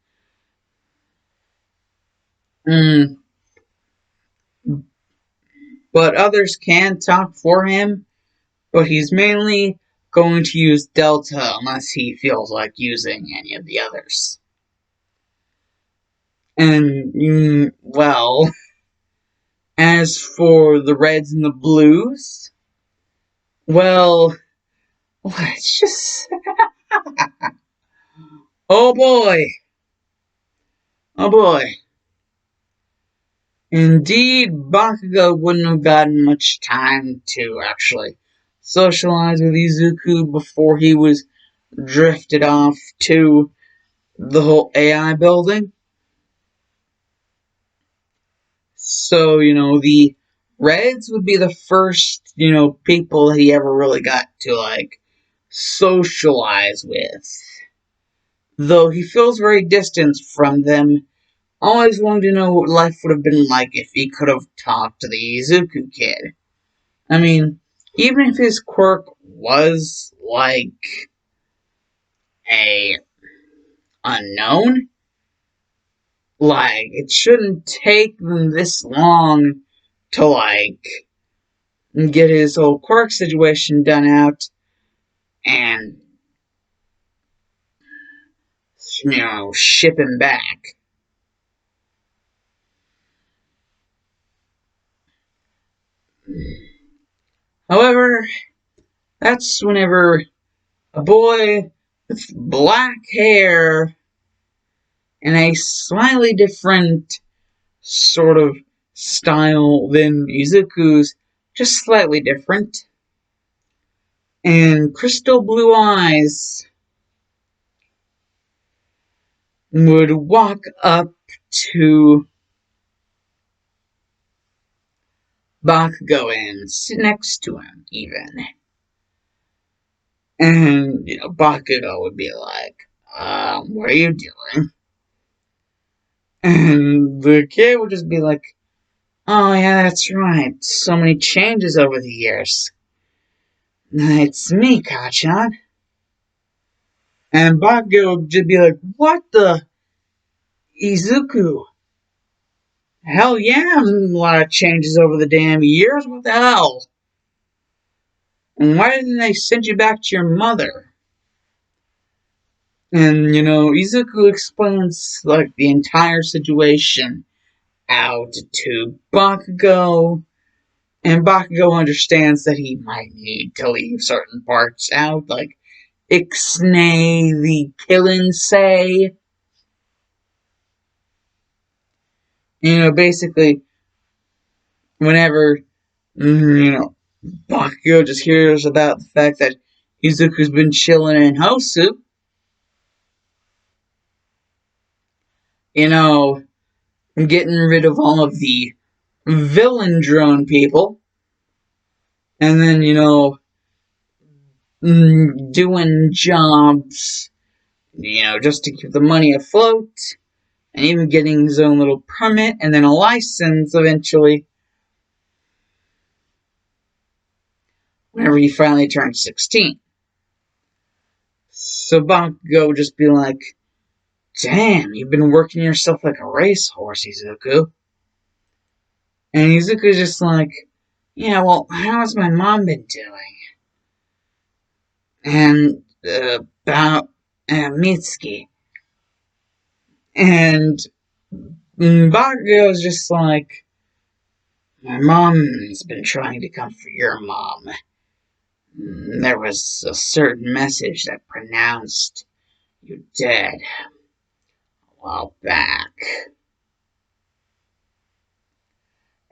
But others can talk for him, but he's mainly going to use Delta unless he feels like using any of the others. And, well, as for the Reds and the Blues, well, let's just... oh boy! Oh boy. Indeed, Bakugo wouldn't have gotten much time to actually socialize with Izuku before he was drifted off to the whole AI building. So, the Reds would be the first, people he ever really got to, like, socialize with. Though he feels very distant from them, always wanting to know what life would have been like if he could have talked to the Izuku kid. I mean, even if his quirk was, like, a unknown, like, it shouldn't take them this long to, like, get his whole quirk situation done out and, ship him back. However, that's whenever a boy with black hair and a slightly different sort of style than Izuku's, just slightly different, and crystal blue eyes, would walk up to Bakugo and sit next to him, even. And, Bakugo would be like, what are you doing? And the kid would just be like, oh yeah, that's right. So many changes over the years. It's me, Kachan. And Bakugo would just be like, what the? Izuku? Hell yeah, a lot of changes over the damn years. What the hell? And why didn't they send you back to your mother? And, Izuku explains, like, the entire situation out to Bakugo. And Bakugo understands that he might need to leave certain parts out, like Ixnay the Killinsay. Basically, whenever, Bakugo just hears about the fact that Izuku's been chilling in Hosu, getting rid of all of the villain drone people, and then, doing jobs, just to keep the money afloat, and even getting his own little permit and then a license eventually, whenever he finally turns 16. So Bakugo would just be like, damn, you've been working yourself like a racehorse, Izuku. And Izuku's just like, yeah, well, how's my mom been doing? And about Mitsuki. And Bakugo's just like, my mom's been trying to comfort your mom. There was a certain message that pronounced you dead a while back.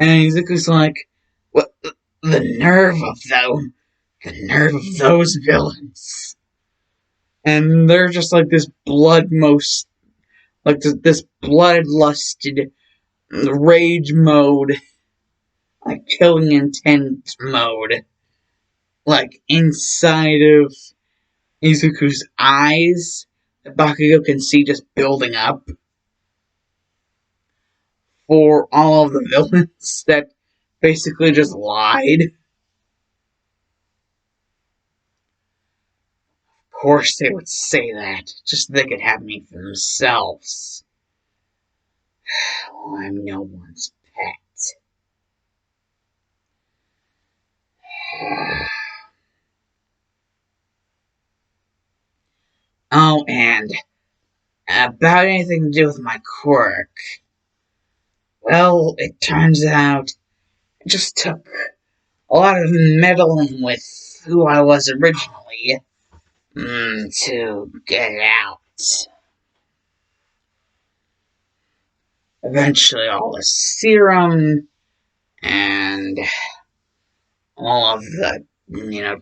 And Izuku's like, what? The nerve of them. The nerve of those villains. And they're just like this this bloodlusted rage mode, like killing intent mode, like inside of Izuku's eyes that Bakugo can see just building up for all of the villains that basically just lied. Of course they would say that, just so they could have me for themselves. Oh, I'm no one's pet. Oh, and about anything to do with my quirk. Well, it turns out it just took a lot of meddling with who I was originally to get it out. Eventually, all the serum and all of the,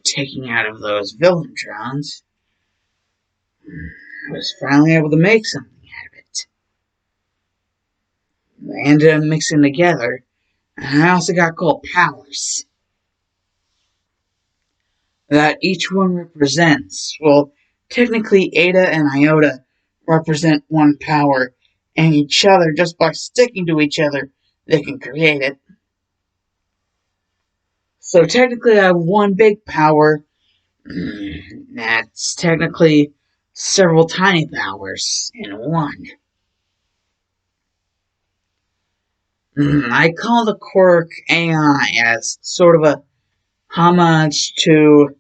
taking out of those villain drones, I was finally able to make something out of it. They ended up mixing together, and I also got gold powers that each one represents. Well, technically, Ada and Iota represent one power, and each other, just by sticking to each other, they can create it. So technically, I have one big power. That's technically several tiny powers in one. I call the quirk AI as sort of a homage to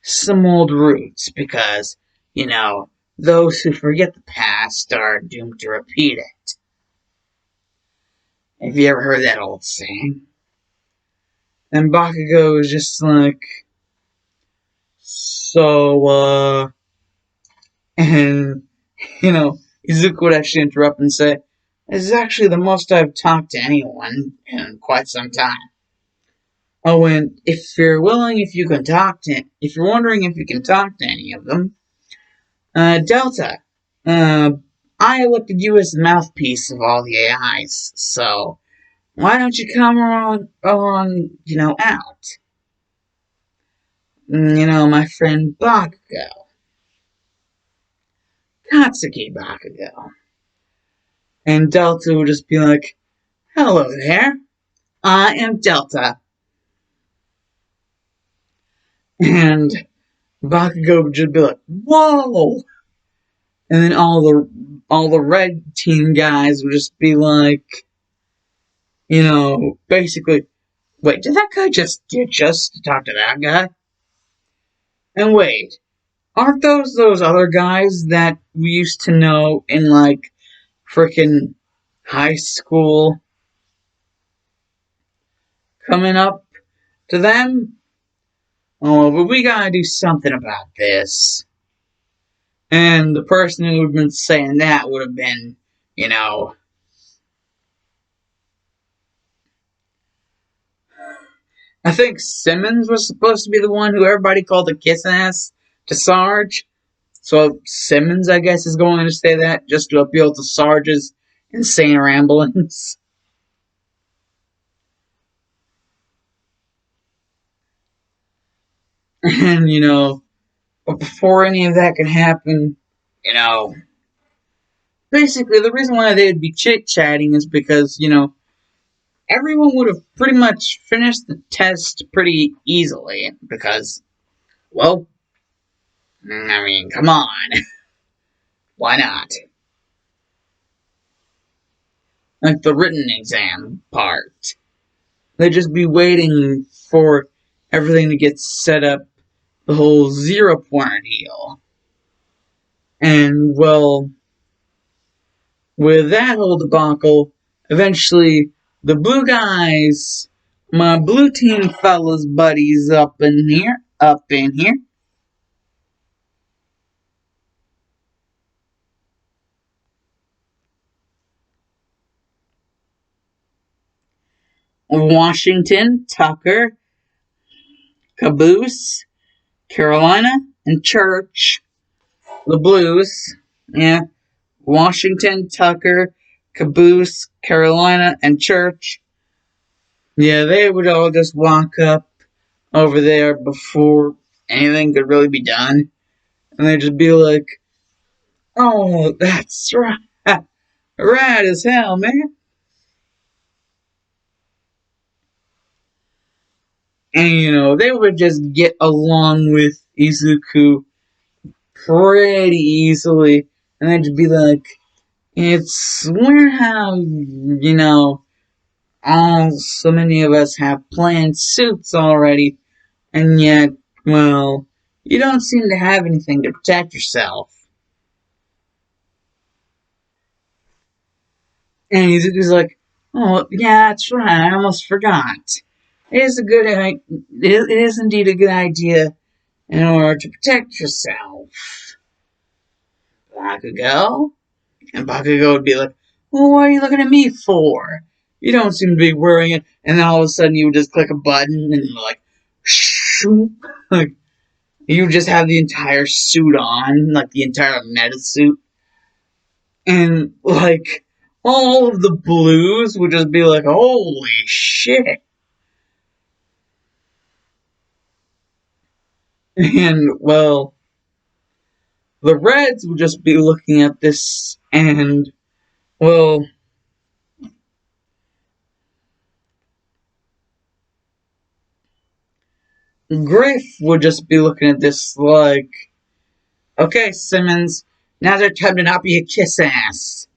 some old roots because, those who forget the past are doomed to repeat it. Have you ever heard that old saying? And Bakugo is just like, so, and, Izuku would actually interrupt and say, this is actually the most I've talked to anyone in quite some time. Oh, and if you're wondering if you can talk to any of them, Delta, I elected you as the mouthpiece of all the AIs, so why don't you come on, out? my friend Bakugo, Katsuki Bakugo. And Delta would just be like, hello there, I am Delta. And Bakugo would just be like, whoa! And then all the red team guys would just be like, basically, wait, did that guy just ditch us to talk to that guy? And wait, aren't those other guys that we used to know in like frickin' high school coming up to them? Oh, but we gotta do something about this. And the person who would have been saying that would have been, you know, I think Simmons was supposed to be the one who everybody called a kiss ass to Sarge. So Simmons, I guess, is going to say that just to appeal to Sarge's insane ramblings. And, but before any of that can happen, you know, basically the reason why they'd be chit-chatting is because, everyone would have pretty much finished the test pretty easily because, well, I mean, come on. Why not? Like the written exam part. They'd just be waiting for everything to get set up, the whole 0 pointer deal. And, well, with that whole debacle, eventually the blue guys, my blue team fellas buddies up in here, Washington, Tucker, Caboose, Carolina, and Church, the Blues, yeah, Washington, Tucker, Caboose, Carolina, and Church, yeah, they would all just walk up over there before anything could really be done, and they'd just be like, oh, that's right, right as hell, man. And, they would just get along with Izuku pretty easily, and they'd just be like, it's weird how, all so many of us have planned suits already, and yet, well, you don't seem to have anything to protect yourself. And he's like, oh, yeah, that's right, I almost forgot. It is indeed a good idea in order to protect yourself. Bakugo? And Bakugo would be like, well, what are you looking at me for? You don't seem to be wearing it. And then all of a sudden you would just click a button and like, shoop. Like, you would just have the entire suit on, like the entire meta suit. And like, all of the blues would just be like, holy shit. And, well, the Reds would just be looking at this and, well, Griff would just be looking at this like, okay, Simmons, now's our time to not be a kiss ass.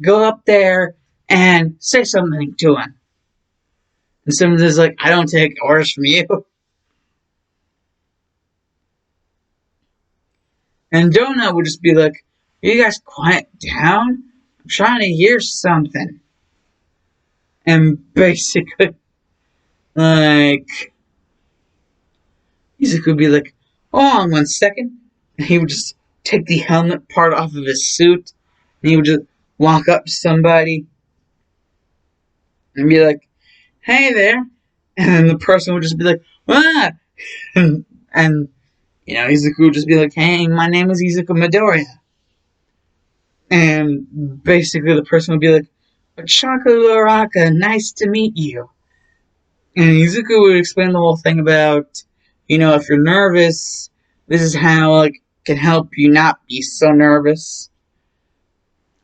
Go up there and say something to him. And Simmons is like, I don't take orders from you. And Donut would just be like, you guys quiet down? I'm trying to hear something. And basically, like, Izuku would be like, hold on 1 second. And he would just take the helmet part off of his suit. And he would just walk up to somebody and be like, hey there. And then the person would just be like, ah! And Izuku would just be like, hey, my name is Izuku Midoriya. And basically the person would be like, Chakuluraka, nice to meet you. And Izuku would explain the whole thing about, if you're nervous, this is how it can help you not be so nervous.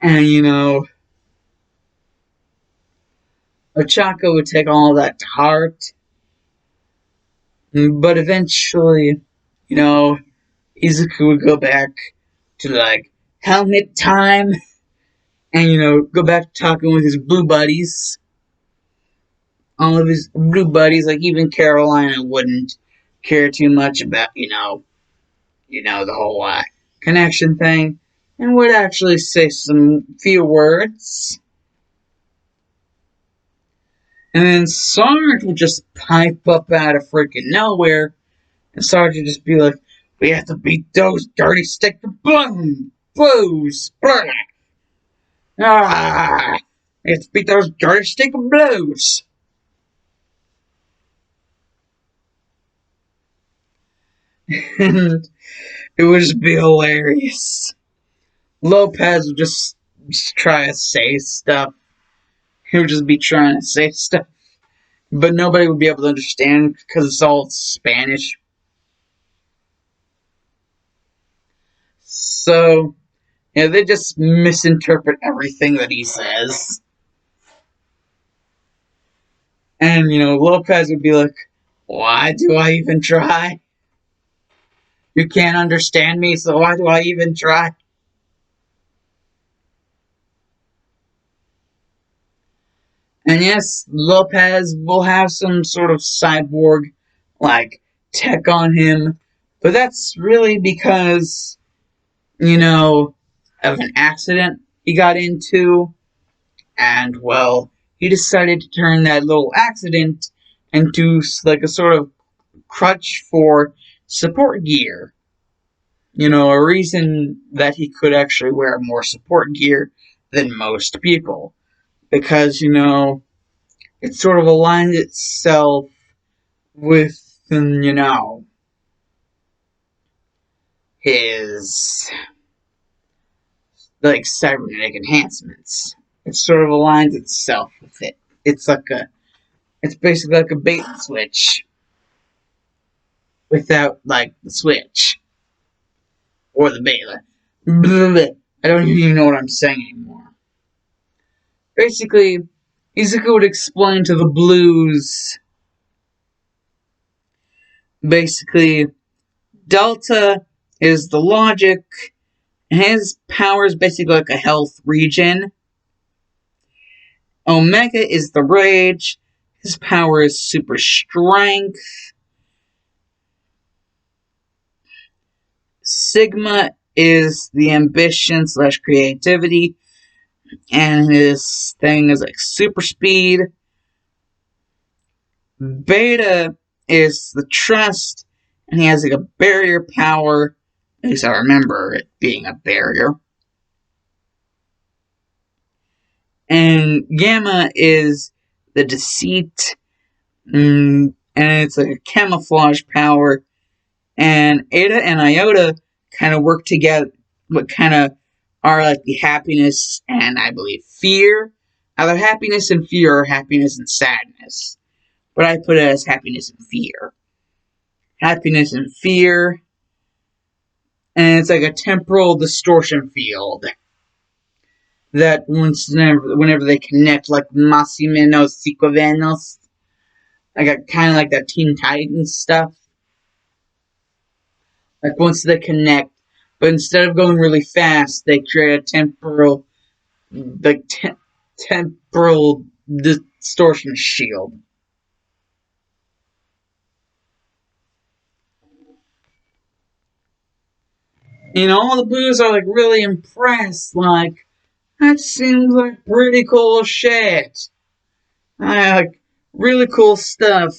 And, Ochako would take all that to heart. But eventually, you know, Izuku would go back to, like, helmet time. And, go back to talking with his blue buddies. All of his blue buddies, like even Carolina wouldn't care too much about, the whole connection thing. And would actually say some few words. And then Sarge would just pipe up out of freaking nowhere. And Sarge would just be like, we have to beat those dirty stick of blues. Ah, we have to beat those dirty stick of blues. And it would just be hilarious. Lopez would just try to say stuff. He would just be trying to say stuff. But nobody would be able to understand because it's all Spanish. So, they just misinterpret everything that he says. And, Lopez would be like, why do I even try? You can't understand me, so why do I even try? And yes, Lopez will have some sort of cyborg, like, tech on him. But that's really because, of an accident he got into. And, well, he decided to turn that little accident into, like, a sort of crutch for support gear. A reason that he could actually wear more support gear than most people. Because, it sort of aligns itself with, his, like, cybernetic enhancements. It sort of aligns itself with it. It's basically like a bait and switch. Without, like, the switch. Or the bait. I don't even know what I'm saying anymore. Basically, Izuku would explain to the blues. Basically, Delta is the logic. His power is basically like a health regen. Omega is the rage. His power is super strength. Sigma is the ambition / creativity. And his thing is like super speed. Beta is the trust. And he has like a barrier power. At least I remember it being a barrier. And Gamma is the deceit. And it's like a camouflage power. And Eta and Iota kind of work together, but kind of are like the happiness and, I believe, fear. Either happiness and fear or happiness and sadness. But I put it as happiness and fear. Happiness and fear. And it's like a temporal distortion field. That whenever they connect, like Massimeno's Psicovenos, like kind of like that Teen Titans stuff. Like once they connect, but instead of going really fast, they create a temporal, temporal distortion shield. All the blues are like really impressed. Like that seems like pretty cool shit. Like really cool stuff,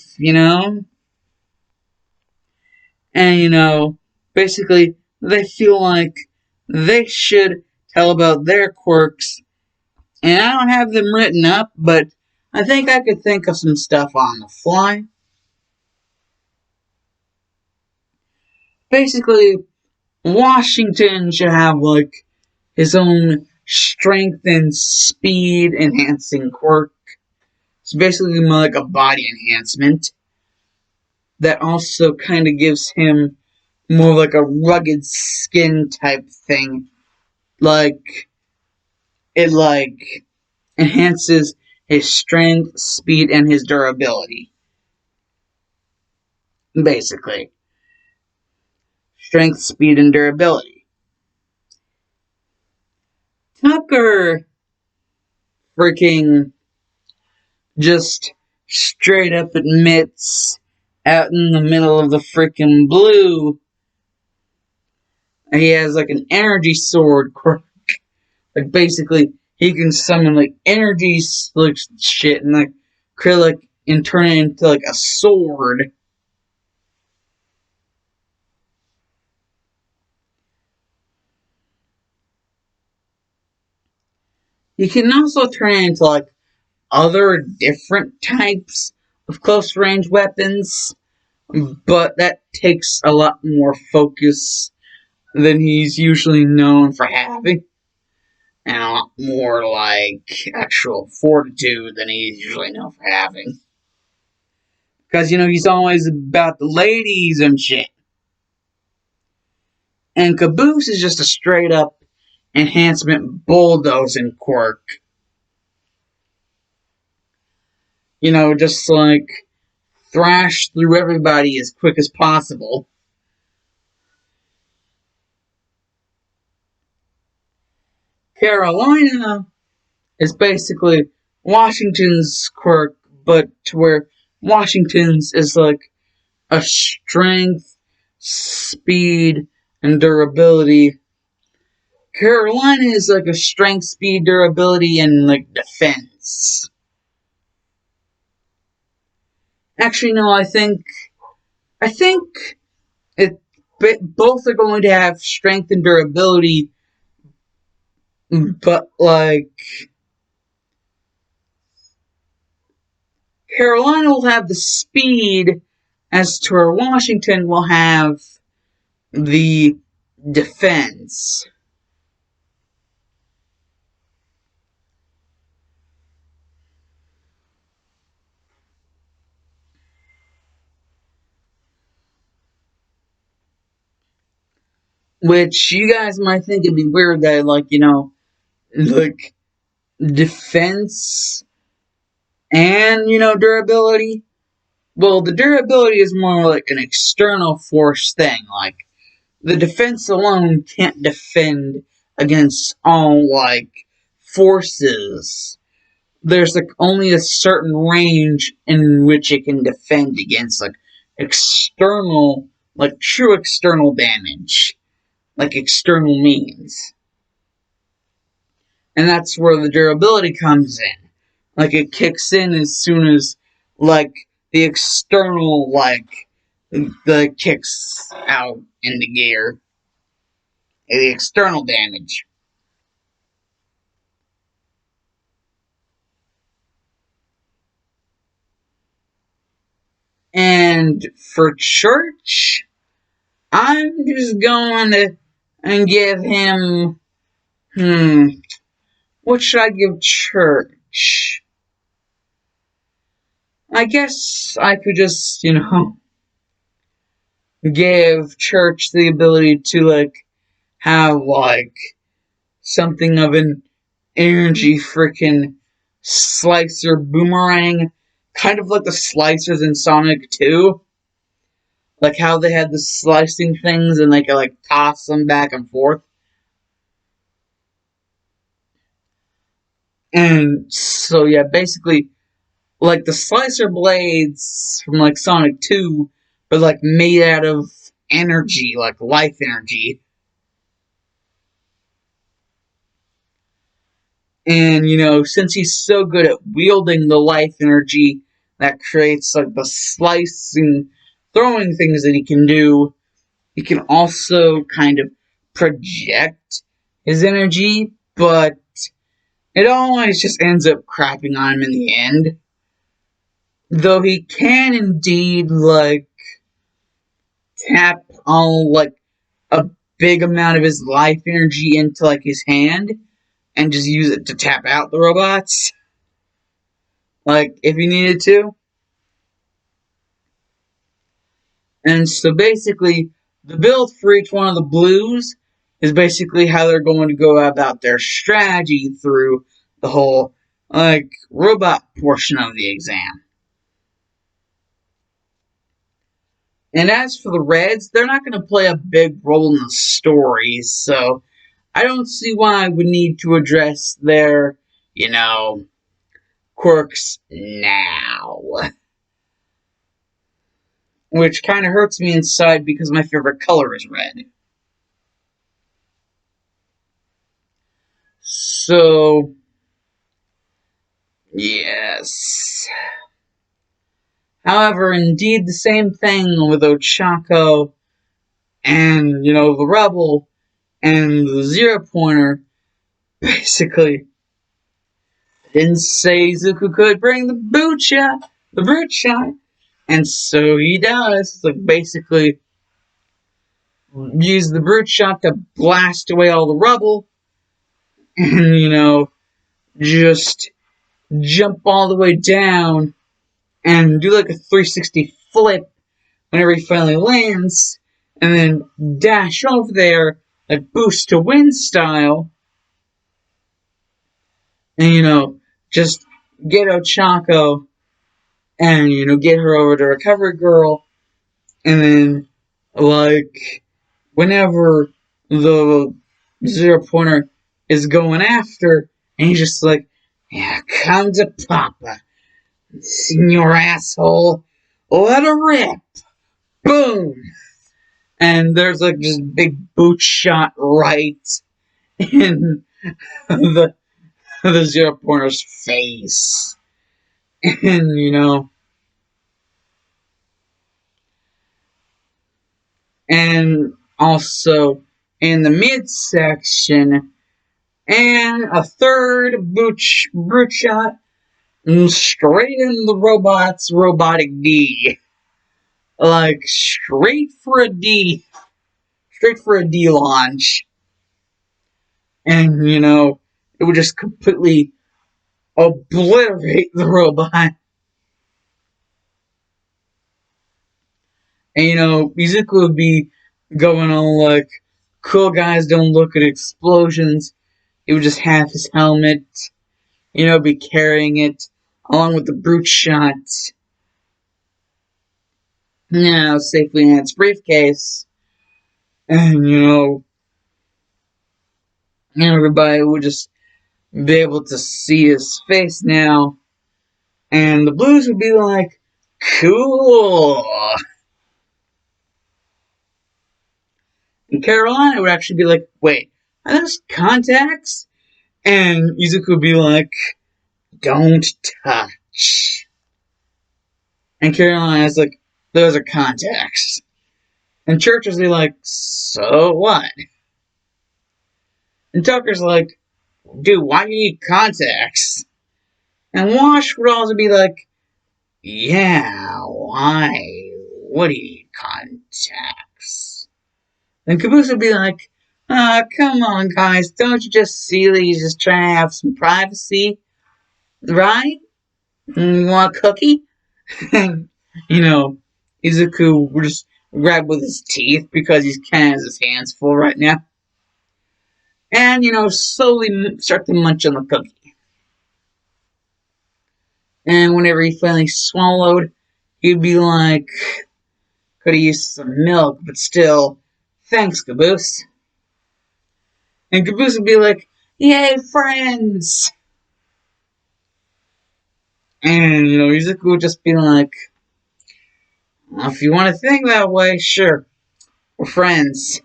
And, basically, they feel like they should tell about their quirks. And I don't have them written up, but I think I could think of some stuff on the fly. Basically, Washington should have, like, his own strength and speed enhancing quirk. It's basically more like a body enhancement. that also kind of gives him more like a rugged skin type thing. Like, it like enhances his strength, speed, and his durability. Basically. Strength, speed, and durability. Tucker freaking just straight up admits out in the middle of the freaking blue he has like an energy sword quirk. Like basically he can summon like energy like shit and like acrylic and turn it into like a sword. You can also turn it into like other different types of close range weapons, but that takes a lot more focus than he's usually known for having, and a lot more like actual fortitude than he's usually known for having. Because, he's always about the ladies and shit. And Caboose is just a straight up enhancement bulldozing quirk. Just like thrash through everybody as quick as possible. Carolina is basically Washington's quirk, but to where Washington's is like a strength, speed, and durability. Carolina is like a strength, speed, durability, and like defense. Actually, no, I think it both are going to have strength and durability, but like Carolina will have the speed, as to where Washington will have the defense. Which you guys might think it'd be weird that, like defense and, durability. Well, the durability is more like an external force thing. Like, the defense alone can't defend against all, like, forces. There's, like, only a certain range in which it can defend against, like, external, like, true external damage. Like, external means. And that's where the durability comes in. Like, it kicks in as soon as, like, the external, like, the kicks out into gear. The external damage. And for Church, I'm just going to and give him, what should I give Church? I guess I could just, give Church the ability to, like, have, like, something of an energy freaking slicer boomerang. Kind of like the slicers in Sonic 2. Like how they had the slicing things and they could, like, toss them back and forth. And so, yeah, basically, like the slicer blades from, like, Sonic 2, but, like, made out of energy, like life energy. And, since he's so good at wielding the life energy that creates, like, the slicing, throwing things that he can do, he can also kind of project his energy, but it always just ends up crapping on him in the end. Though he can indeed, like, tap all, like, a big amount of his life energy into, like, his hand and just use it to tap out the robots. Like, if he needed to. And so basically, the build for each one of the blues is basically how they're going to go about their strategy through the whole, like, robot portion of the exam. And as for the Reds, they're not going to play a big role in the story, so I don't see why I would need to address their, quirks now. Which kind of hurts me inside because my favorite color is red. So, yes. However, indeed, the same thing with Ochako and, the Rebel and the Zero Pointer. Basically, didn't say Izuku could bring the brute shot, and so he does. It's like basically use the brute shot to blast away all the rubble, and just jump all the way down and do like a 360 flip whenever he finally lands, and then dash over there like boost to wind style, and just get Ochako and get her over to Recovery Girl, and then like whenever the Zero Pointer is going after, and he's just like, "Yeah, come to Papa, Senor Asshole, let her rip." Boom! And there's like just big boot shot right in the Zero Pointer's face. And and also in the midsection, and a third brute shot straight in the robot's robotic D. Like straight for a D launch. And it would just completely obliterate the robot. And Izuku would be going on like, cool guys don't look at explosions. He would just have his helmet, be carrying it along with the brute shot, safely in its briefcase. And everybody would just be able to see his face now. And the blues would be like, cool. And Carolina would actually be like, wait, are those contacts? And Izuku would be like, don't touch. And Carolina's like, those are contacts. And Church would be like, so what? And Tucker's like, dude, why do you need contacts? And Wash would also be like, yeah, why? What do you need contacts? And Caboose would be like, come on, guys, don't you just see that he's just trying to have some privacy? Right? You want a cookie? And, Izuku would just grab with his teeth because he's kind of has his hands full right now. And, slowly start to munch on the cookie. And whenever he finally swallowed, he'd be like, could have used some milk, but still, thanks, Caboose. And Caboose would be like, yay, friends! And, Izuku would just be like, well, if you want to think that way, sure. We're friends.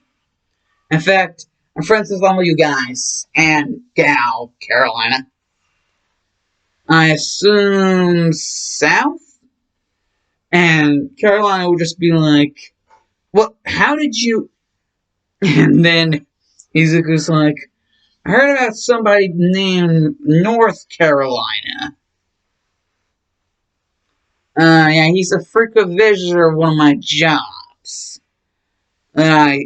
In fact, I'm friends with all you guys. And gal, Carolina. I assume south? And Carolina would just be like, what? How did you... And then Izuku's like, I heard about somebody named North Carolina. Yeah, he's a frequent visitor of one of my jobs that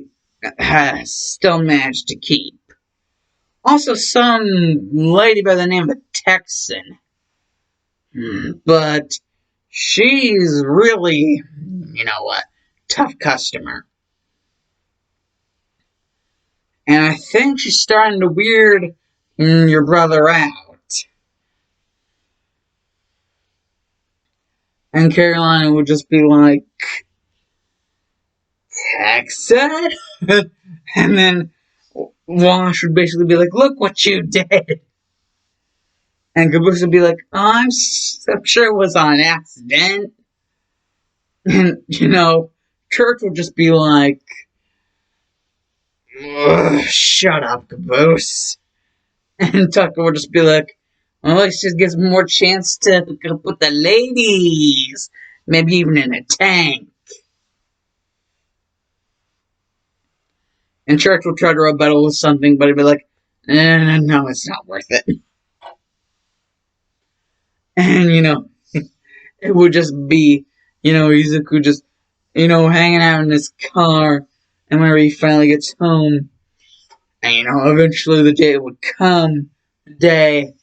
I still managed to keep. Also, some lady by the name of Texan. But she's really, tough customer. And I think she's starting to weird your brother out. And Carolina would just be like, Texas? And then Wash would basically be like, look what you did. And Caboose would be like, oh, I'm sure it was on accident. And, Church would just be like, shut up, Caboose. And Tucker would just be like, well, it just gives more chance to go with the ladies. Maybe even in a tank. And Church would try to rebuttal with something, but he'd be like, no, it's not worth it. And, it would just be, Izuku just, hanging out in his car. And whenever he finally gets home, and, eventually the day would come, the day,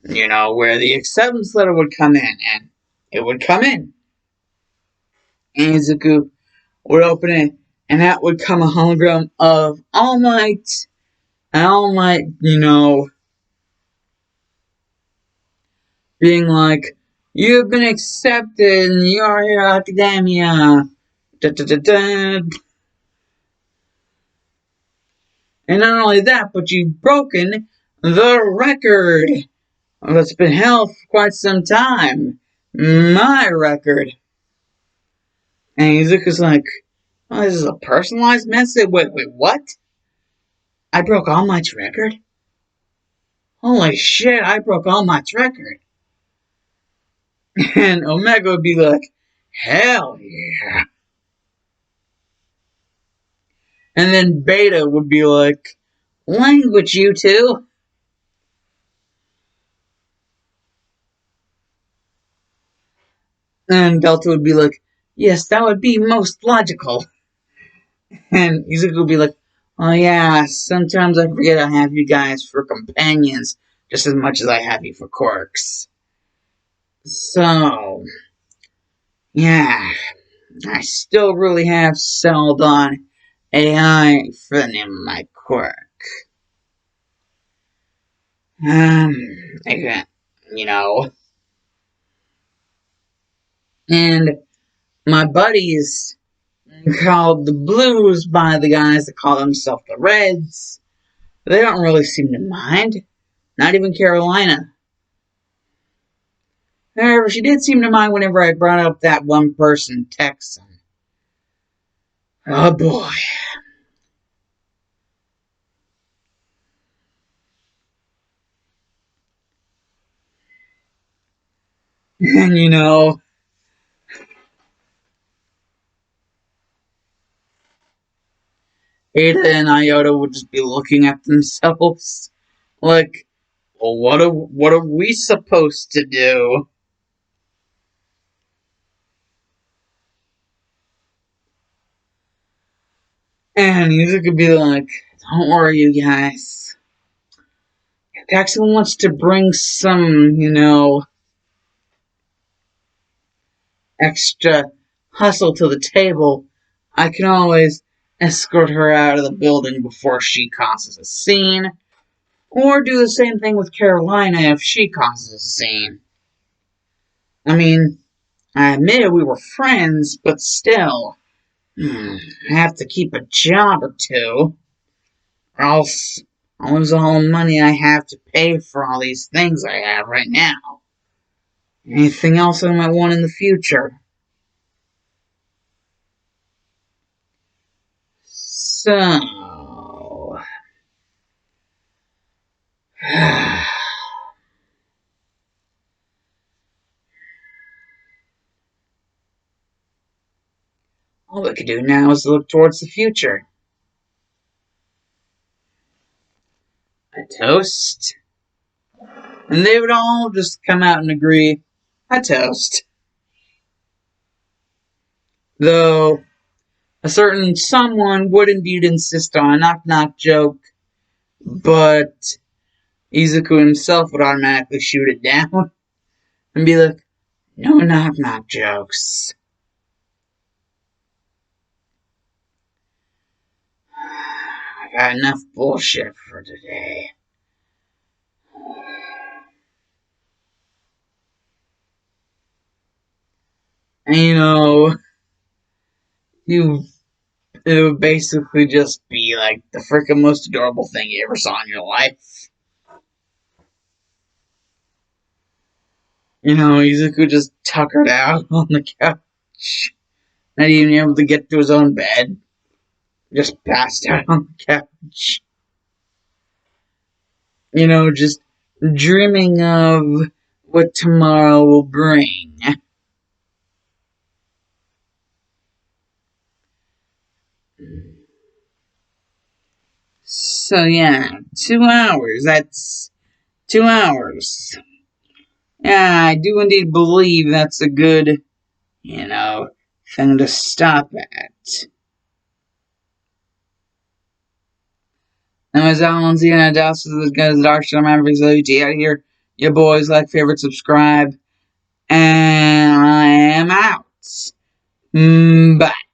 where the acceptance letter would come in. And it would come in. And Izuku would open it, and that would come a hologram of All Might. And All Might, being like, you've been accepted in Your Hero Academia. Da, da, da, da. And not only that, but you've broken the record that's been held for quite some time. My record. And Izuku's like, oh, this is a personalized message? Wait, what? I broke All Might's record? Holy shit, I broke All Might's record. And Omega would be like, hell yeah. And then Beta would be like, language, you two. And Delta would be like, yes, that would be most logical. And Izuku would be like, oh yeah, sometimes I forget I have you guys for companions just as much as I have you for quirks. So, yeah, I still really have settled on AI for the name of my quirk. Again, and my buddies called the Blues by the guys that call themselves the Reds. They don't really seem to mind. Not even Carolina. However, she did seem to mind whenever I brought up that one person, Texan. Oh boy. And Ada and Iota would just be looking at themselves like, well, what are we supposed to do? And Yuzu could be like, don't worry, you guys. If Jackson wants to bring some, extra hustle to the table, I can always escort her out of the building before she causes a scene. Or do the same thing with Carolina if she causes a scene. I mean, I admit we were friends, but still, I have to keep a job or two, or else I'll lose all the money I have to pay for all these things I have right now. Anything else I might want in the future. So... all we can do now is look towards the future. A toast? And they would all just come out and agree, a toast. Though, a certain someone would indeed insist on a knock-knock joke, but Izuku himself would automatically shoot it down and be like, no knock-knock jokes. I've had enough bullshit for today. And you it would basically just be like the freaking most adorable thing you ever saw in your life. Izuku just tuckered out on the couch, not even able to get to his own bed, just passed out on the couch. Just dreaming of what tomorrow will bring. So yeah, 2 hours. That's 2 hours. Yeah, I do indeed believe that's a good, thing to stop at. Anyways, Alan's here, and Dallas is as good as Dark Shadow Mavericks OT out here. Your boys like, favorite, subscribe, and I am out. Bye.